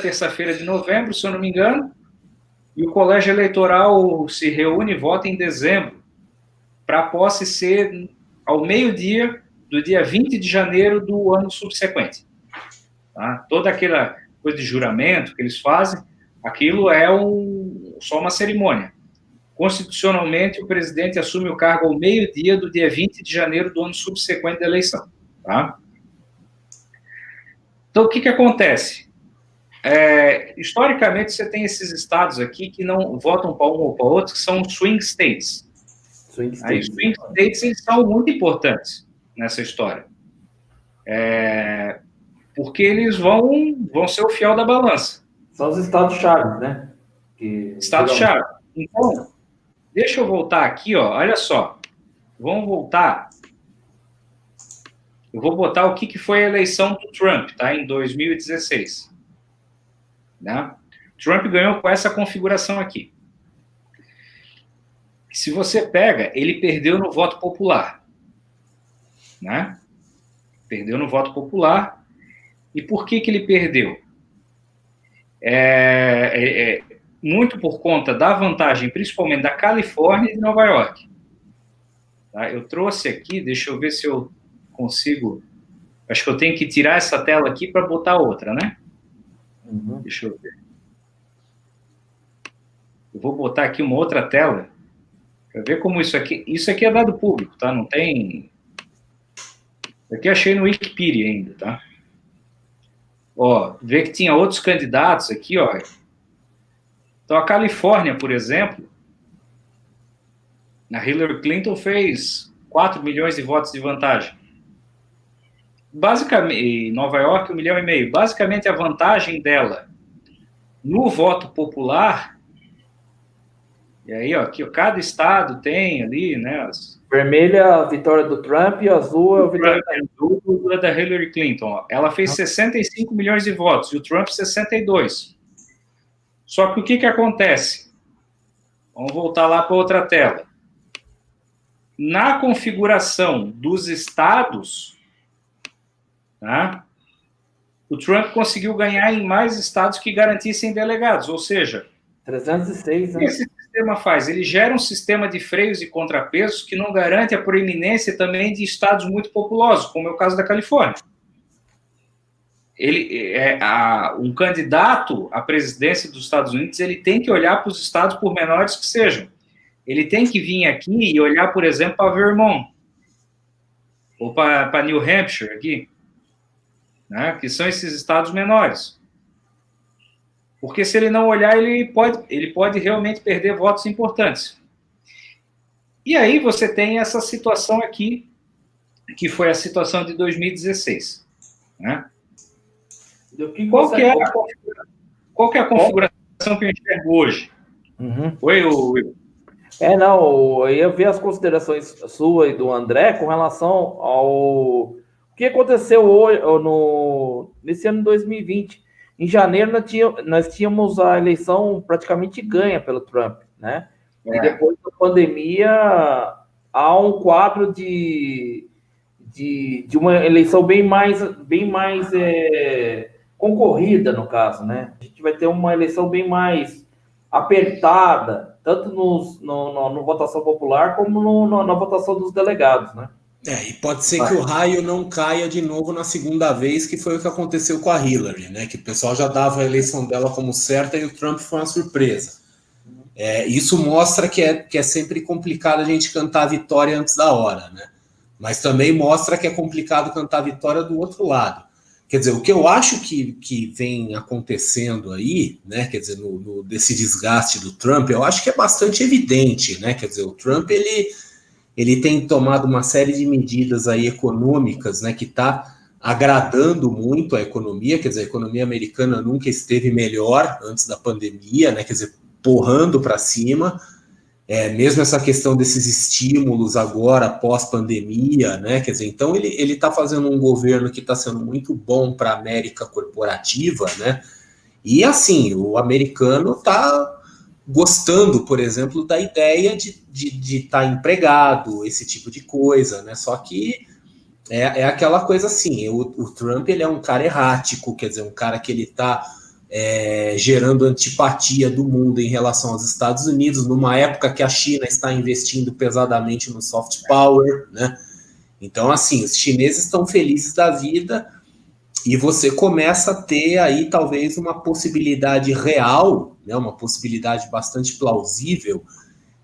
terça-feira de novembro, se eu não me engano, e o colégio eleitoral se reúne e vota em dezembro, para a posse ser ao meio-dia do dia 20 de janeiro do ano subsequente. Tá? Toda aquela coisa de juramento que eles fazem, aquilo é só uma cerimônia. Constitucionalmente, o presidente assume o cargo ao meio-dia do dia 20 de janeiro do ano subsequente da eleição. Tá? Então, o que acontece? Historicamente, você tem esses estados aqui que não votam para um ou para outro, que são swing states. Swing states, eles são muito importantes nessa história. Porque eles vão ser o fiel da balança. São os estados-chave, né? Estado-chave. Então, deixa eu voltar aqui, ó. Olha só. Vamos voltar. Eu vou botar o que foi a eleição do Trump, tá? Em 2016. Né? Trump ganhou com essa configuração aqui. Se você pega, ele perdeu no voto popular. Né? Perdeu no voto popular. E por que ele perdeu? Muito por conta da vantagem, principalmente da Califórnia e de Nova York. Tá? Eu trouxe aqui, deixa eu ver se eu consigo... Acho que eu tenho que tirar essa tela aqui para botar outra, né? Uhum. Deixa eu ver. Eu vou botar aqui uma outra tela para ver como isso aqui é dado público, tá? Não tem... Isso aqui eu achei no Wikipedia ainda, tá? Ó, vê que tinha outros candidatos aqui, ó. Então, a Califórnia, por exemplo, a Hillary Clinton fez 4 milhões de votos de vantagem. Basicamente, em Nova York, 1,5 milhão. Basicamente, a vantagem dela no voto popular, e aí, ó, aqui, ó, cada estado tem ali, né? Vermelha, a vitória do Trump, e azul a vitória da Hillary Clinton. Ó. Ela fez 65 milhões de votos, e o Trump 62. Só que o que acontece? Vamos voltar lá para outra tela. Na configuração dos estados, tá? O Trump conseguiu ganhar em mais estados que garantissem delegados, ou seja... 306, né? O que esse sistema faz? Ele gera um sistema de freios e contrapesos que não garante a proeminência também de estados muito populosos, como é o caso da Califórnia. Um candidato à presidência dos Estados Unidos, ele tem que olhar para os estados, por menores que sejam. Ele tem que vir aqui e olhar, por exemplo, para Vermont, ou para New Hampshire, aqui, né, que são esses estados menores. Porque se ele não olhar, ele pode realmente perder votos importantes. E aí você tem essa situação aqui, que foi a situação de 2016. Né? Qual que é a configuração situação que eu enxergo hoje. Uhum. Oi, Will. Não, eu ia ver as considerações sua e do André com relação ao o que aconteceu hoje, nesse ano de 2020. Em janeiro, nós tínhamos a eleição praticamente ganha pelo Trump, né? E depois da pandemia, há um quadro de uma eleição bem mais concorrida, no caso, né? A gente vai ter uma eleição bem mais apertada, tanto no votação popular como na votação dos delegados, né? E pode ser que o raio não caia de novo na segunda vez, que foi o que aconteceu com a Hillary, né? Que o pessoal já dava a eleição dela como certa e o Trump foi uma surpresa. Isso mostra que é sempre complicado a gente cantar a vitória antes da hora, né? Mas também mostra que é complicado cantar a vitória do outro lado. Quer dizer, o que eu acho que vem acontecendo aí, né? Quer dizer, desse desgaste do Trump, eu acho que é bastante evidente, né? Quer dizer, o Trump, ele tem tomado uma série de medidas aí econômicas, né, que está agradando muito a economia, quer dizer, a economia americana nunca esteve melhor antes da pandemia, né, quer dizer, porrando para cima, mesmo essa questão desses estímulos agora, pós-pandemia, né, quer dizer, então ele está fazendo um governo que está sendo muito bom para a América corporativa, né, e assim, o americano está gostando, por exemplo, da ideia de estar empregado, esse tipo de coisa, né? Só que é aquela coisa assim, o Trump, ele é um cara errático, quer dizer, um cara que ele está gerando antipatia do mundo em relação aos Estados Unidos, numa época que a China está investindo pesadamente no soft power, né? Então, assim, os chineses estão felizes da vida e você começa a ter aí talvez uma possibilidade real, né, uma possibilidade bastante plausível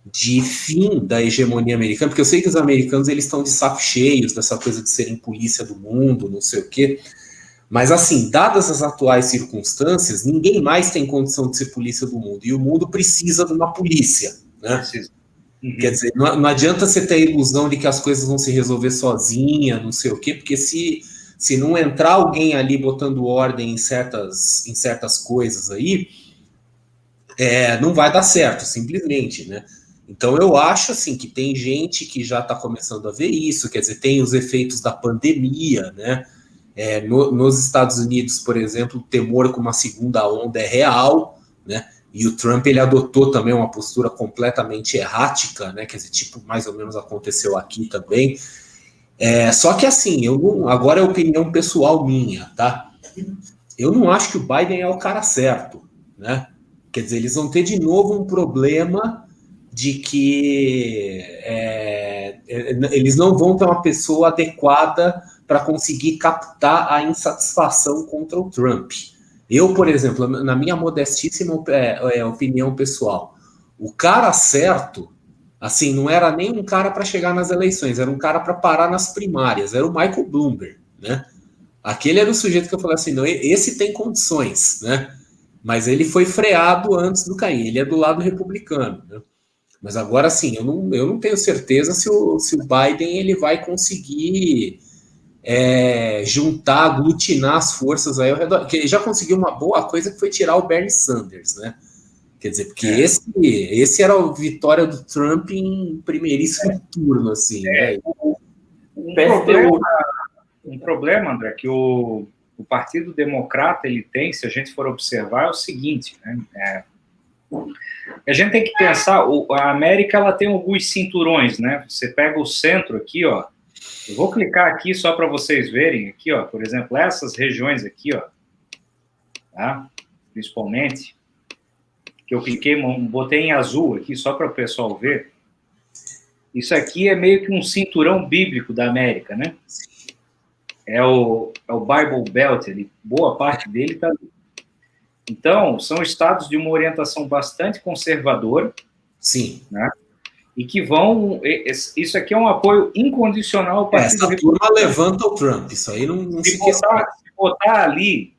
de fim da hegemonia americana, porque eu sei que os americanos eles estão de saco cheios dessa coisa de serem polícia do mundo, não sei o quê, mas assim, dadas as atuais circunstâncias, ninguém mais tem condição de ser polícia do mundo, e o mundo precisa de uma polícia, né? Precisa. Uhum. Quer dizer, não adianta você ter a ilusão de que as coisas vão se resolver sozinha, não sei o quê, porque se não entrar alguém ali botando ordem em certas coisas aí, não vai dar certo, simplesmente, né? Então eu acho assim que tem gente que já está começando a ver isso, quer dizer, tem os efeitos da pandemia, né? Nos Estados Unidos, por exemplo, o temor com uma segunda onda é real, né? E o Trump, ele adotou também uma postura completamente errática, né? Quer dizer, tipo, mais ou menos aconteceu aqui também. Só que assim, agora é opinião pessoal minha, tá? Eu não acho que o Biden é o cara certo, né? Quer dizer, eles vão ter de novo um problema de que eles não vão ter uma pessoa adequada para conseguir captar a insatisfação contra o Trump. Eu, por exemplo, na minha modestíssima opinião pessoal, o cara certo, assim, não era nem um cara para chegar nas eleições, era um cara para parar nas primárias, era o Michael Bloomberg, né? Aquele era o sujeito que eu falei assim, não, esse tem condições, né? Mas ele foi freado antes do cair, ele é do lado republicano, né? Mas agora, sim, eu não tenho certeza se o Biden ele vai conseguir juntar, aglutinar as forças aí ao redor, porque ele já conseguiu uma boa coisa que foi tirar o Bernie Sanders, né? Quer dizer, porque esse era a vitória do Trump em primeiríssimo turno, assim, né? Um problema, André, que o Partido Democrata ele tem, se a gente for observar, é o seguinte, né? A gente tem que pensar, a América ela tem alguns cinturões, né? Você pega o centro aqui, ó. Eu vou clicar aqui só para vocês verem aqui, ó. Por exemplo, essas regiões aqui, ó, tá? Principalmente que eu cliquei, botei em azul aqui só para o pessoal ver. Isso aqui é meio que um cinturão bíblico da América, né? É o Bible Belt, boa parte dele está ali. Então, são estados de uma orientação bastante conservadora. Sim. Né? E que vão... Isso aqui é um apoio incondicional ao Partido Republicano. Essa turma levanta o Trump, isso aí não se botar ali,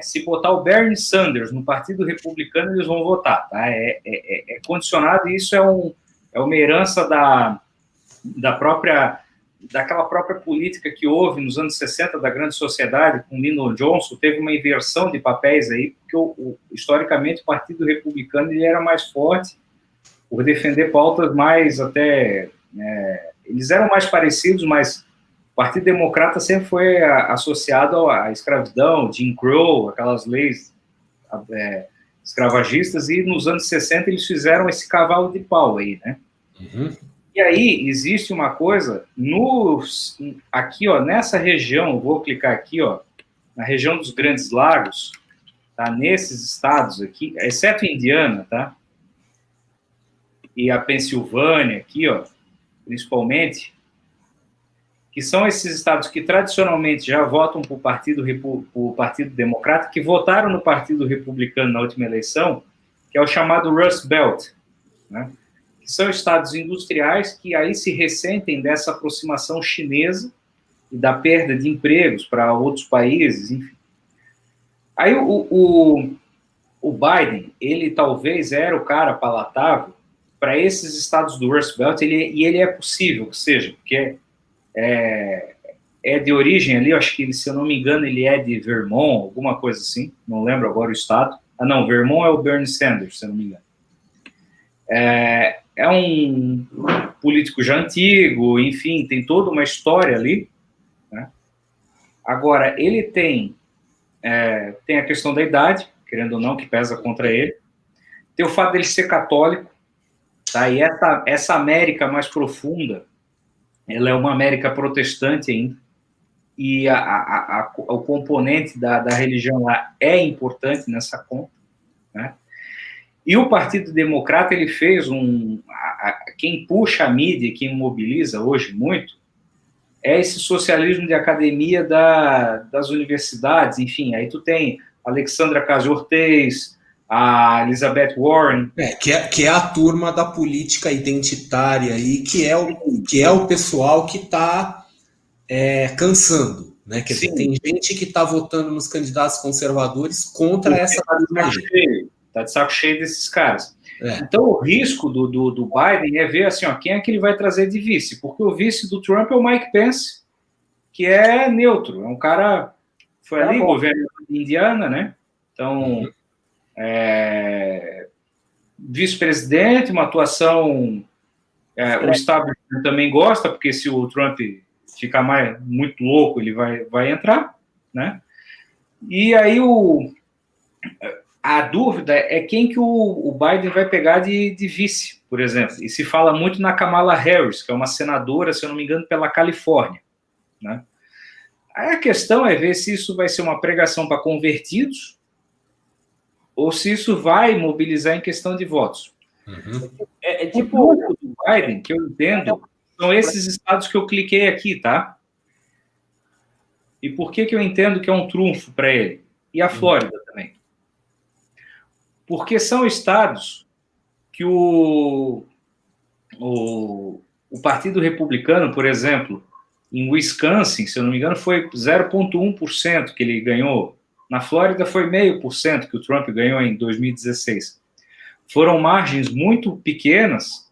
se botar o Bernie Sanders no Partido Republicano, eles vão votar. Tá? É condicionado, e isso é uma herança da própria daquela própria política que houve nos anos 60 da grande sociedade, com Lyndon Johnson, teve uma inversão de papéis aí, porque historicamente o Partido Republicano ele era mais forte por defender pautas mais até... eles eram mais parecidos, mas o Partido Democrata sempre foi associado à escravidão, Jim Crow, aquelas leis escravagistas, e nos anos 60 eles fizeram esse cavalo de pau aí, né? Uhum. E aí existe uma coisa, aqui, ó, nessa região, vou clicar aqui, ó, na região dos Grandes Lagos, tá? Nesses estados aqui, exceto Indiana, tá? E a Pensilvânia aqui, ó, principalmente, que são esses estados que tradicionalmente já votam por Partido Democrata, que votaram no Partido Republicano na última eleição, que é o chamado Rust Belt, né? Que são estados industriais que aí se ressentem dessa aproximação chinesa e da perda de empregos para outros países, enfim. Aí o Biden, ele talvez era o cara palatável para esses estados do Rust Belt, e ele é possível que seja, porque é de origem ali, eu acho que, se eu não me engano, ele é de Vermont, alguma coisa assim, não lembro agora o estado. Ah, não, Vermont é o Bernie Sanders, se eu não me engano. É um político já antigo, enfim, tem toda uma história ali, né? Agora, ele tem a questão da idade, querendo ou não, que pesa contra ele, tem o fato dele ser católico, tá? E essa América mais profunda, ela é uma América protestante ainda, e o componente da religião lá é importante nessa conta, né? E o Partido Democrata, ele fez quem puxa a mídia, quem mobiliza hoje muito, é esse socialismo de academia das universidades, enfim, aí tu tem Alexandra Ocasio-Cortez, a Elizabeth Warren. Que é a turma da política identitária aí, que é o pessoal que está cansando, né? Quer dizer, tem gente que está votando nos candidatos conservadores contra essa turma aí. Tá de saco cheio desses caras. Então, o risco do Biden é ver assim, ó, quem é que ele vai trazer de vice, porque o vice do Trump é o Mike Pence, que é neutro, é um cara, foi ali governo de Indiana, né? Então, vice-presidente, uma atuação, o establishment também gosta, porque se o Trump ficar muito louco, ele vai entrar, né? E aí a dúvida é quem que o Biden vai pegar de vice, por exemplo. E se fala muito na Kamala Harris, que é uma senadora, se eu não me engano, pela Califórnia, né? Aí a questão é ver se isso vai ser uma pregação para convertidos ou se isso vai mobilizar em questão de votos. Tipo o do Biden, que eu entendo, são esses estados que eu cliquei aqui, tá? E por que eu entendo que é um trunfo para ele? E a Flórida também. Porque são estados que o Partido Republicano, por exemplo, em Wisconsin, se eu não me engano, foi 0,1% que ele ganhou. Na Flórida foi 0,5% que o Trump ganhou em 2016. Foram margens muito pequenas.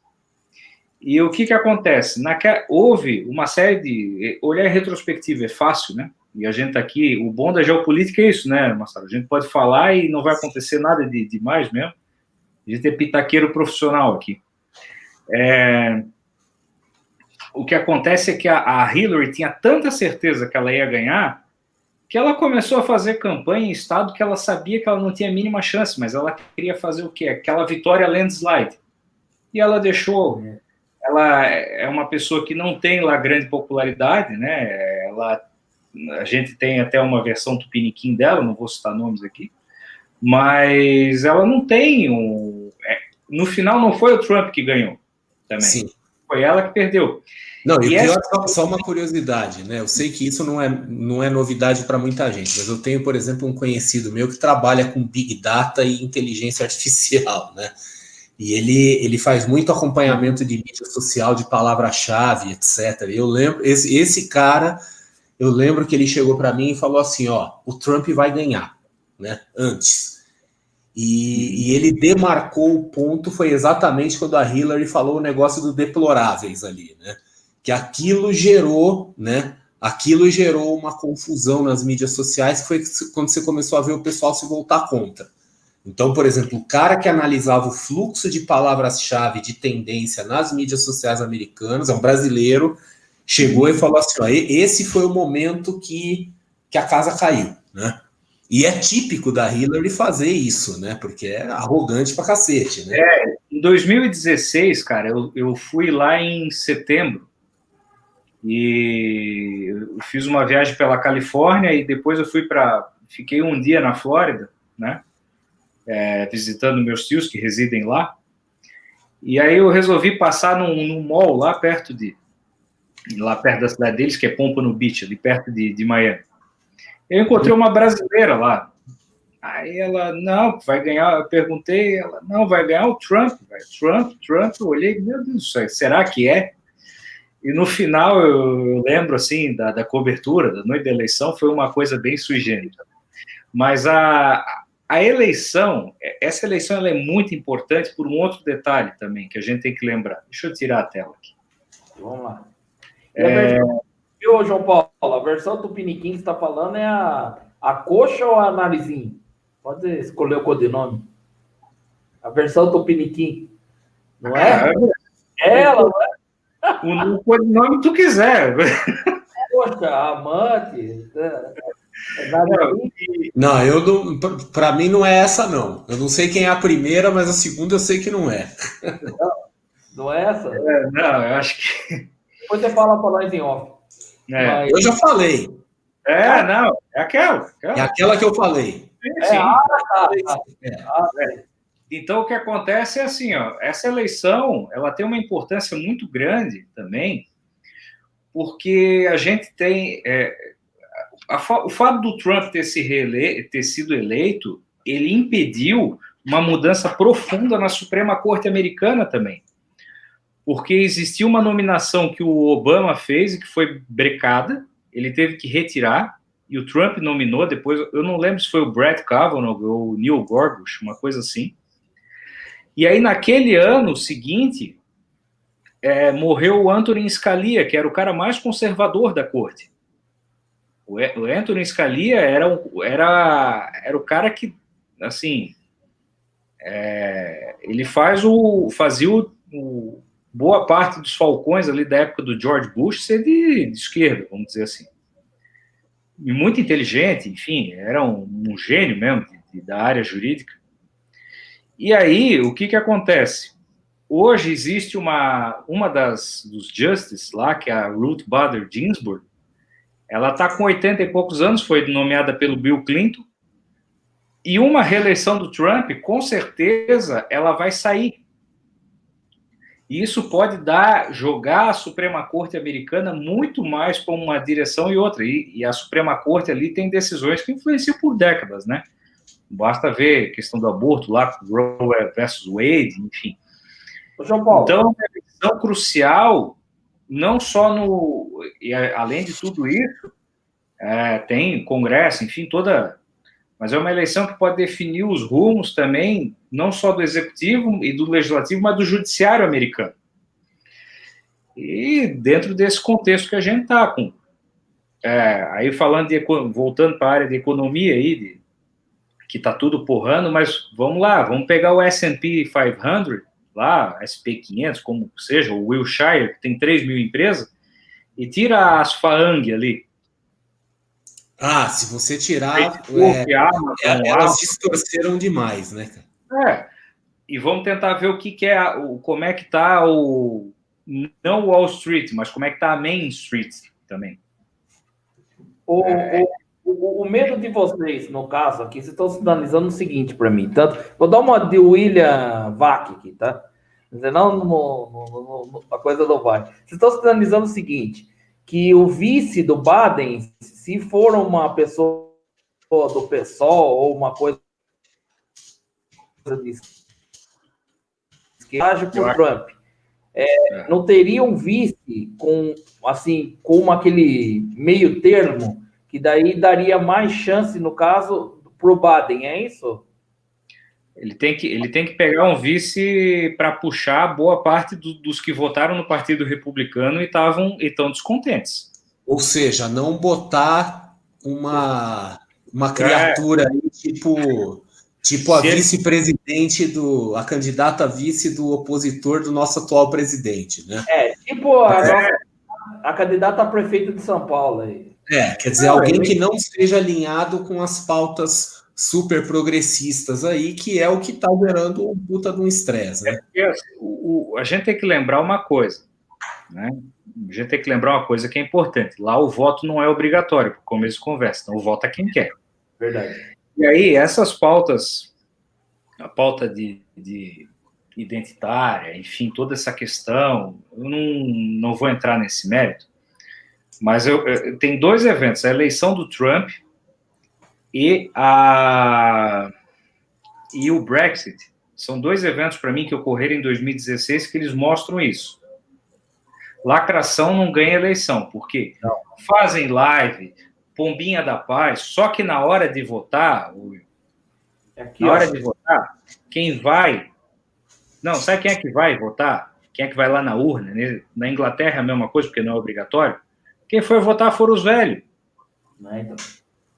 E o que acontece? Houve uma série de... Olhar em retrospectiva é fácil, né? E a gente aqui, o bom da geopolítica é isso, né, Marcelo? A gente pode falar e não vai acontecer nada de demais mesmo. A gente é pitaqueiro profissional aqui. O que acontece é que a Hillary tinha tanta certeza que ela ia ganhar que ela começou a fazer campanha em estado que ela sabia que ela não tinha a mínima chance, mas ela queria fazer o quê? Aquela vitória landslide. E ela deixou... Ela é uma pessoa que não tem lá grande popularidade, né? A gente tem até uma versão tupiniquim dela, não vou citar nomes aqui, mas ela não tem no final não foi o Trump que ganhou também. Sim. Foi ela que perdeu. Não, e pior, só uma curiosidade, né? Eu sei que isso não é novidade para muita gente, mas eu tenho, por exemplo, um conhecido meu que trabalha com Big Data e inteligência artificial, né? E ele faz muito acompanhamento de mídia social, de palavra-chave, etc. Eu lembro, esse cara... Eu lembro que ele chegou para mim e falou assim, ó, o Trump vai ganhar, né, antes. E ele demarcou o ponto, foi exatamente quando a Hillary falou o negócio do deploráveis ali, né, que aquilo gerou, né? Aquilo gerou uma confusão nas mídias sociais, que foi quando você começou a ver o pessoal se voltar contra. Então, por exemplo, o cara que analisava o fluxo de palavras-chave de tendência nas mídias sociais americanas, é um brasileiro, chegou e falou assim, ó, esse foi o momento que a casa caiu, né? E é típico da Hillary fazer isso, né? Porque é arrogante pra cacete, né? Em 2016, cara, eu fui lá em setembro e eu fiz uma viagem pela Califórnia e depois eu fiquei um dia na Flórida, né? Visitando meus tios que residem lá. E aí eu resolvi passar num mall lá perto da cidade deles, que é Pompano Beach, ali perto de Miami. Eu encontrei uma brasileira lá. Aí ela, não, vai ganhar, eu perguntei, ela, não, vai ganhar o Trump, Trump, eu olhei, meu Deus do céu, será que é? E no final, eu lembro, assim, da cobertura, da noite da eleição, foi uma coisa bem sui generis. Mas a eleição, essa eleição ela é muito importante por um outro detalhe também, que a gente tem que lembrar. Deixa eu tirar a tela aqui. Vamos lá. Viu, João Paulo? A versão Tupiniquim que você está falando é a coxa ou a narizinho? Pode escolher o codinome. A versão Tupiniquim. Não é? É ela, não é? O codinome que tu quiser. Poxa, amante. Não, eu não. Para mim não é essa, não. Eu não sei quem é a primeira, mas a segunda eu sei que não é. Não é essa? Não, eu acho que. Depois você fala para nós em off. Mas... Eu já falei. Não, é aquela. É aquela que eu falei. Sim. Então, o que acontece é assim, ó, essa eleição, ela tem uma importância muito grande também, porque a gente tem... o fato do Trump ter sido eleito, ele impediu uma mudança profunda na Suprema Corte Americana também. Porque existia uma nominação que o Obama fez e que foi brecada, ele teve que retirar, e o Trump nominou depois, eu não lembro se foi o Brett Kavanaugh ou o Neil Gorsuch, uma coisa assim. E aí, naquele ano seguinte, morreu o Antonin Scalia, que era o cara mais conservador da corte. O Antonin Scalia era o cara que, assim, ele fazia boa parte dos falcões ali da época do George Bush ser de esquerda, vamos dizer assim. E muito inteligente, enfim, era um gênio mesmo da área jurídica. E aí, o que acontece? Hoje existe uma dos justices lá, que é a Ruth Bader Ginsburg, ela está com 80 e poucos anos, foi nomeada pelo Bill Clinton, e uma reeleição do Trump, com certeza, ela vai sair. E isso pode jogar a Suprema Corte americana muito mais para uma direção e outra. E a Suprema Corte ali tem decisões que influenciam por décadas, né? Basta ver a questão do aborto lá, Roe versus Wade, enfim. João Paulo. Então, é uma eleição crucial, não só e além de tudo isso, tem Congresso, enfim, mas é uma eleição que pode definir os rumos também, não só do Executivo e do Legislativo, mas do Judiciário americano. E dentro desse contexto que a gente está com. Aí voltando para a área de economia aí, que está tudo porrando, mas vamos lá, vamos pegar o S&P 500, lá, SP500, como seja, o Wilshire, que tem 3 mil empresas, e tira as FAANG ali. Se você tirar, elas distorceram demais, né, cara? E vamos tentar ver o que é, como é que está não Wall Street, mas como é que está a Main Street também. O medo de vocês, no caso aqui, vocês estão sinalizando o seguinte para mim, tanto, vou dar uma de William Vac aqui, tá? Senão a coisa não vai. Vocês estão sinalizando o seguinte, que o vice do Biden, se for uma pessoa do PSOL ou uma coisa que age por Trump, não teria um vice com aquele meio termo, que daí daria mais chance, no caso, para o Biden, é isso? Ele tem que pegar um vice para puxar boa parte dos que votaram no Partido Republicano e estão descontentes. Ou seja, não botar uma criatura aí, tipo a vice-presidente a candidata a vice do opositor do nosso atual presidente, né? A candidata a prefeito de São Paulo aí. Quer dizer, alguém que não esteja alinhado com as pautas super progressistas aí, que é o que está gerando um puta de um estresse, né? A gente tem que lembrar uma coisa, né? A gente tem que lembrar uma coisa que é importante. Lá o voto não é obrigatório, por começo de conversa, então o voto é quem quer. Verdade. E aí, essas pautas, a pauta de identitária, enfim, toda essa questão, eu não vou entrar nesse mérito, mas tem dois eventos, a eleição do Trump e o Brexit. São dois eventos, para mim, que ocorreram em 2016, que eles mostram isso. Lacração não ganha eleição, porque fazem live, pombinha da paz, só que na hora de votar, quem vai... Não, sabe quem é que vai votar? Quem é que vai lá na urna? Né? Na Inglaterra é a mesma coisa, porque não é obrigatório. Quem foi votar foram os velhos.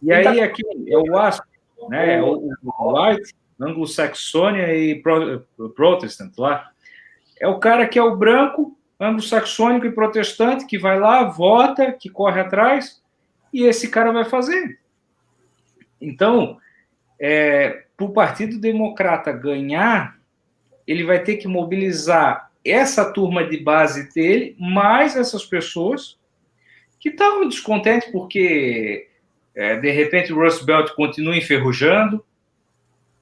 E aí aqui é o WASP, né? O White, Anglo-Saxônia e Protestant lá. É o cara que é o branco, anglo-saxônico e protestante, que vai lá, vota, que corre atrás, e esse cara vai fazer. Então, para o Partido Democrata ganhar, ele vai ter que mobilizar essa turma de base dele, mais essas pessoas que estavam descontentes porque, de repente, o Rust Belt continua enferrujando,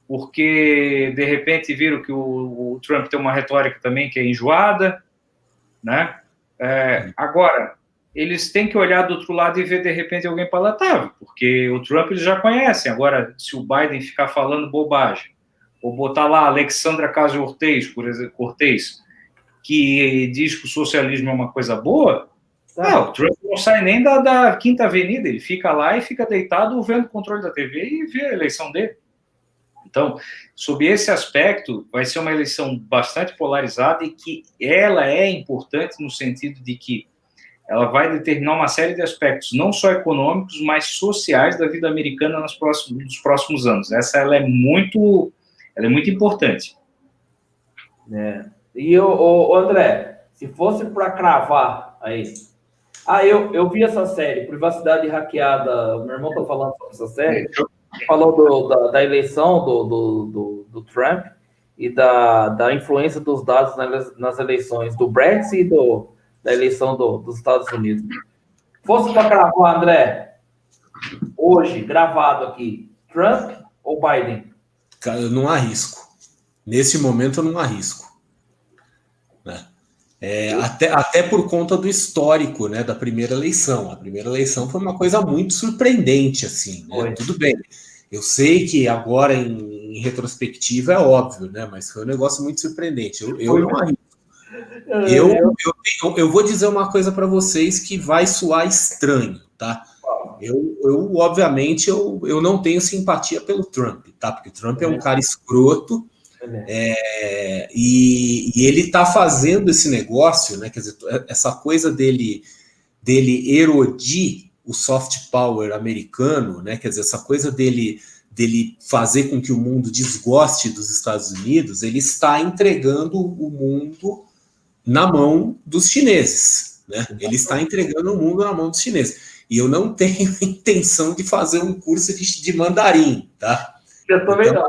porque, de repente, viram que o Trump tem uma retórica também que é enjoada, né? Agora, eles têm que olhar do outro lado e ver, de repente, alguém palatável, porque o Trump eles já conhecem. Agora, se o Biden ficar falando bobagem, ou botar lá a Alexandra Ocasio-Cortez, por exemplo, que diz que o socialismo é uma coisa boa, o Trump não sai nem da Quinta Avenida, ele fica lá e fica deitado vendo o controle da TV e vê a eleição dele. Então, sob esse aspecto, vai ser uma eleição bastante polarizada e que ela é importante no sentido de que ela vai determinar uma série de aspectos, não só econômicos, mas sociais da vida americana nos próximos anos. Ela é muito importante. E o André, se fosse para cravar aí... eu vi essa série, Privacidade Hackeada, o meu irmão está falando sobre essa série, falou da eleição do Trump e da influência dos dados nas eleições do Brexit e da eleição dos Estados Unidos. Fosse para cravar, André, hoje, gravado aqui, Trump ou Biden? Cara, eu não arrisco. Nesse momento, eu não arrisco. Né? Até por conta do histórico, né, da primeira eleição. A primeira eleição foi uma coisa muito surpreendente, assim, né? Tudo bem. Eu sei que agora, em retrospectiva, é óbvio, né? Mas foi um negócio muito surpreendente. Eu não arrisco. Eu vou dizer uma coisa para vocês que vai soar estranho, tá? Obviamente, eu não tenho simpatia pelo Trump, tá? Porque o Trump é um cara escroto, e ele tá fazendo esse negócio, né? Quer dizer, essa coisa dele erodir o soft power americano, né? Quer dizer, essa coisa dele fazer com que o mundo desgoste dos Estados Unidos, ele está entregando o mundo na mão dos chineses, né? Ele está entregando o mundo na mão dos chineses. E eu não tenho intenção de fazer um curso de mandarim, tá? Eu também não.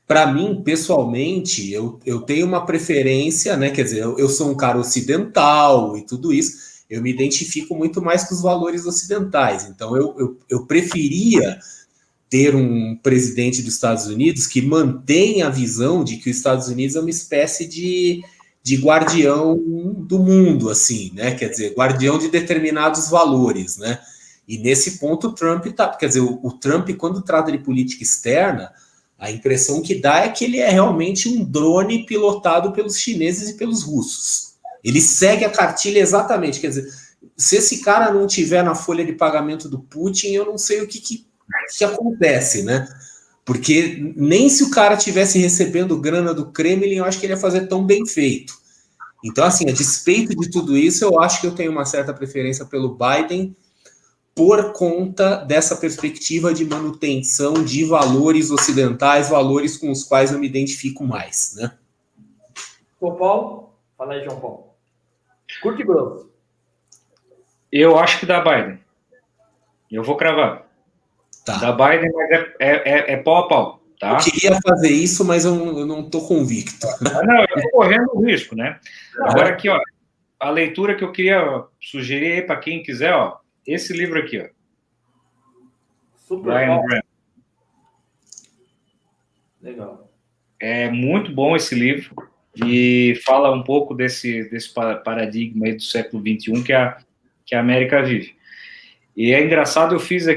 Para mim, pessoalmente, eu tenho uma preferência, né? Quer dizer, eu sou um cara ocidental e tudo isso, eu me identifico muito mais com os valores ocidentais. Então, eu preferia ter um presidente dos Estados Unidos que mantenha a visão de que os Estados Unidos é uma espécie de guardião do mundo, assim, né? Quer dizer, guardião de determinados valores, né? E nesse ponto o Trump tá... Quer dizer, o Trump, quando trata de política externa, a impressão que dá é que ele é realmente um drone pilotado pelos chineses e pelos russos. Ele segue a cartilha exatamente, quer dizer, se esse cara não tiver na folha de pagamento do Putin, eu não sei o que acontece, né? Porque nem se o cara tivesse recebendo grana do Kremlin, eu acho que ele ia fazer tão bem feito. Então, assim, a despeito de tudo isso, eu acho que eu tenho uma certa preferência pelo Biden por conta dessa perspectiva de manutenção de valores ocidentais, valores com os quais eu me identifico mais, né? João Paulo? Fala aí, João Paulo. Curte e grosso. Eu acho que dá Biden. Eu vou cravar. Tá. Da Biden, mas é pau a pau, tá? Eu queria fazer isso, mas eu não estou convicto. Não, eu estou correndo o risco, né? Agora aqui, ó, a leitura que eu queria sugerir aí para quem quiser, ó, esse livro aqui, ó. Super Ryan bom. Grant. Legal. É muito bom esse livro e fala um pouco desse paradigma aí do século XXI que a América vive. E é engraçado, eu fiz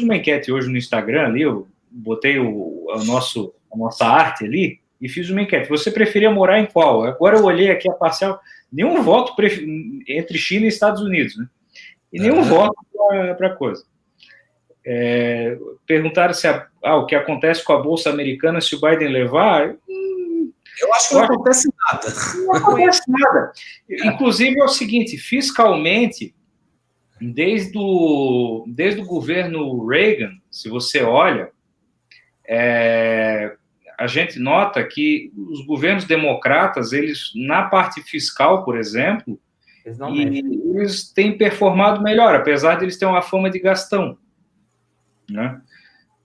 uma enquete hoje no Instagram ali, eu botei a nossa arte ali e fiz uma enquete. Você preferia morar em qual? Agora eu olhei aqui a parcial, nenhum voto entre China e Estados Unidos, né? E nenhum voto para coisa. Perguntaram se o que acontece com a Bolsa Americana se o Biden levar. Eu acho que não acontece nada. Não acontece nada. Inclusive é o seguinte, fiscalmente, desde o governo Reagan, se você olha, a gente nota que os governos democratas, eles, na parte fiscal, por exemplo, eles têm performado melhor, apesar de eles terem uma fama de gastão, né?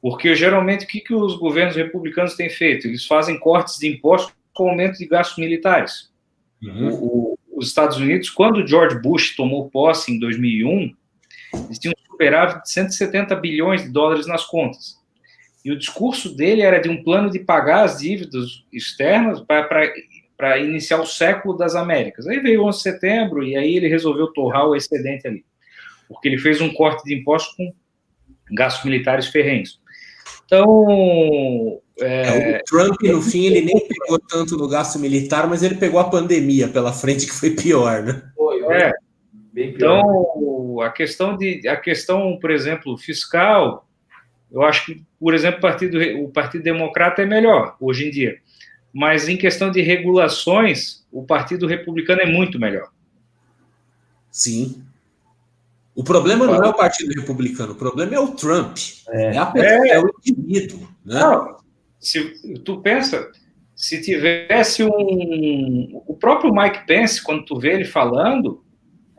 Porque, geralmente, o que os governos republicanos têm feito? Eles fazem cortes de impostos com aumento de gastos militares. Os Estados Unidos, quando George Bush tomou posse em 2001, eles tinham um superávit de 170 bilhões de dólares nas contas. E o discurso dele era de um plano de pagar as dívidas externas para iniciar o século das Américas. Aí veio o 11 de setembro e aí ele resolveu torrar o excedente ali, porque ele fez um corte de impostos com gastos militares ferrenhos. Então... O Trump, no fim, ele nem pegou tanto no gasto militar, mas ele pegou a pandemia pela frente, que foi pior, né? Bem pior. Então, a questão, por exemplo, fiscal, eu acho que, por exemplo, o Partido Democrata é melhor, hoje em dia. Mas, em questão de regulações, o Partido Republicano é muito melhor. Sim. O problema não é o Partido Republicano, o problema é o Trump. É o indivíduo. Né? Não, se tu pensa, se tivesse o próprio Mike Pence, quando tu vê ele falando,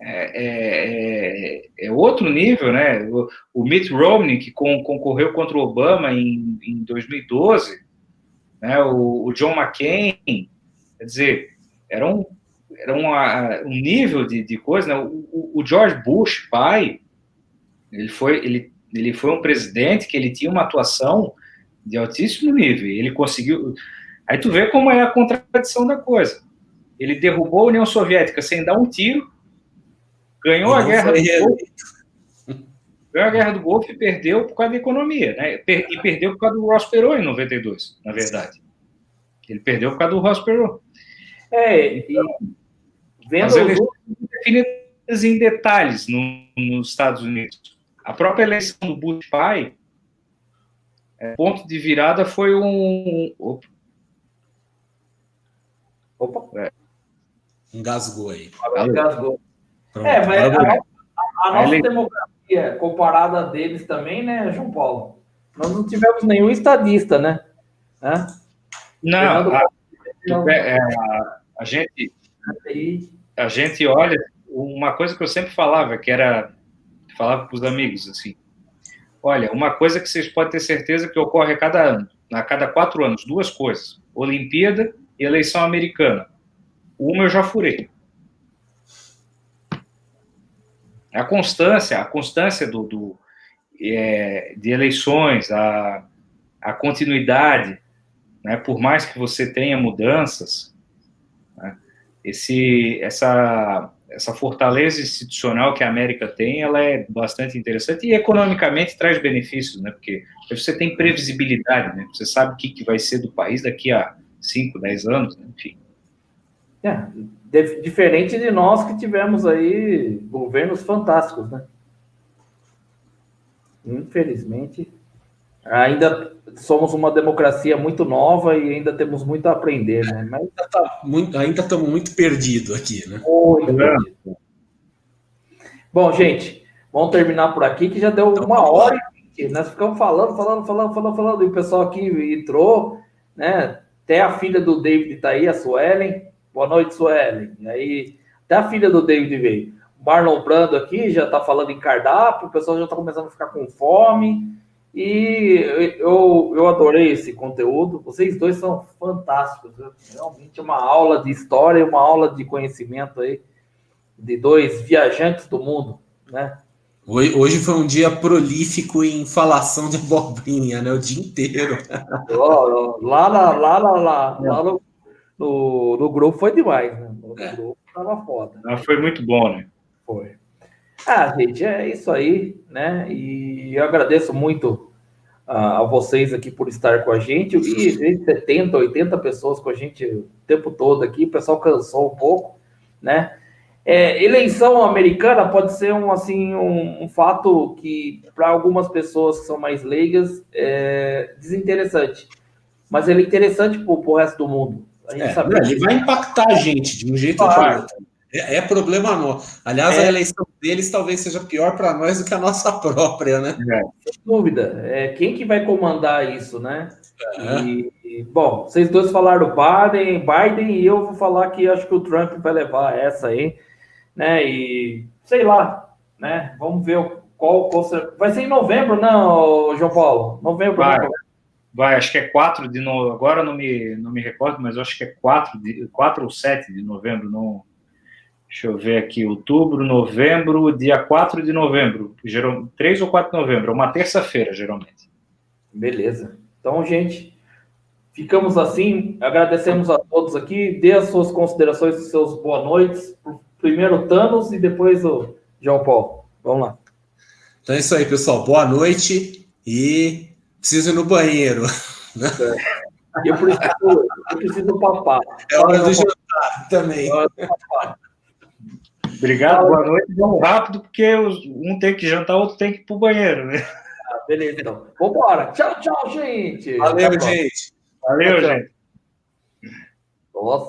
é outro nível, né? O Mitt Romney, que concorreu contra o Obama em 2012, né? O John McCain, quer dizer, era um nível de coisa, né? O George Bush, pai, ele foi um presidente que ele tinha uma atuação de altíssimo nível, ele conseguiu... Aí tu vê como é a contradição da coisa. Ele derrubou a União Soviética sem dar um tiro, ganhou a guerra do Golfo e perdeu por causa da economia, né? E perdeu por causa do Ross Perot em 92, na verdade. Ele perdeu por causa do Ross Perot. As eleições definidas em detalhes nos Estados Unidos. A própria eleição do Bush pai, ponto de virada foi Engasgou aí. Engasgou. Mas a nossa democracia, comparada a deles também, né, João Paulo? Nós não tivemos nenhum estadista, né? Não, a gente olha, uma coisa que eu sempre falava, falava para os amigos, assim, olha, uma coisa que vocês podem ter certeza que ocorre a cada 4 anos, 2 coisas, Olimpíada e eleição americana. Uma eu já furei. A constância de eleições, a continuidade, né, por mais que você tenha mudanças, né, essa fortaleza institucional que a América tem, ela é bastante interessante e economicamente traz benefícios, né, porque você tem previsibilidade, né, você sabe o que vai ser do país daqui a 5, 10 anos, né, enfim. Diferente de nós que tivemos aí governos fantásticos, né? Infelizmente. Ainda somos uma democracia muito nova e ainda temos muito a aprender, né? Mas Ainda estamos muito perdidos aqui, né? muito perdido. Bom, gente, vamos terminar por aqui, que já deu 1h20. Nós ficamos falando, e o pessoal aqui entrou, né? Até a filha do David tá aí, a Suelen. Boa noite, Suelen. E aí, até a filha do David veio. O Marlon Brando aqui já tá falando em cardápio, o pessoal já tá começando a ficar com fome. E eu adorei esse conteúdo. Vocês dois são fantásticos. Realmente uma aula de história, uma aula de conhecimento aí de dois viajantes do mundo, né? Hoje foi um dia prolífico em falação de abobrinha, né? O dia inteiro. Lá no grupo foi demais, né? No grupo tava foda. Foi muito bom, né? Foi. Gente, é isso aí, né? E eu agradeço muito a vocês aqui por estar com a gente. E 70, 80 pessoas com a gente o tempo todo aqui. O pessoal cansou um pouco, né? Eleição americana pode ser um fato que, para algumas pessoas que são mais leigas, é desinteressante. Mas ele é interessante para o resto do mundo. A gente sabe ele vai impactar a gente de um jeito ou de outro. É problema nosso. Aliás, a eleição deles talvez seja pior para nós do que a nossa própria, né? Sem dúvida. Quem que vai comandar isso, né? Bom, vocês dois falaram Biden, e eu vou falar que acho que o Trump vai levar essa aí, né? E sei lá, né? Vamos ver qual vai ser em novembro, não, João Paulo? Novembro. Vai, acho que é 4 de novembro. Agora não me recordo, mas acho que é 4 ou 7 de novembro, não. Deixa eu ver aqui, outubro, novembro, dia 4 de novembro, 3 ou 4 de novembro, é uma terça-feira, geralmente. Beleza. Então, gente, ficamos assim, agradecemos a todos aqui, dê as suas considerações, os seus boa noites, primeiro Thanos e depois o João Paulo. Vamos lá. Então é isso aí, pessoal, boa noite e preciso ir no banheiro. Eu preciso papar. É hora do jantar também. Obrigado, boa noite. Vamos rápido, porque um tem que jantar, o outro tem que ir pro banheiro, né? Beleza, então. Vambora. Tchau, gente. Valeu, gente. Valeu, gente.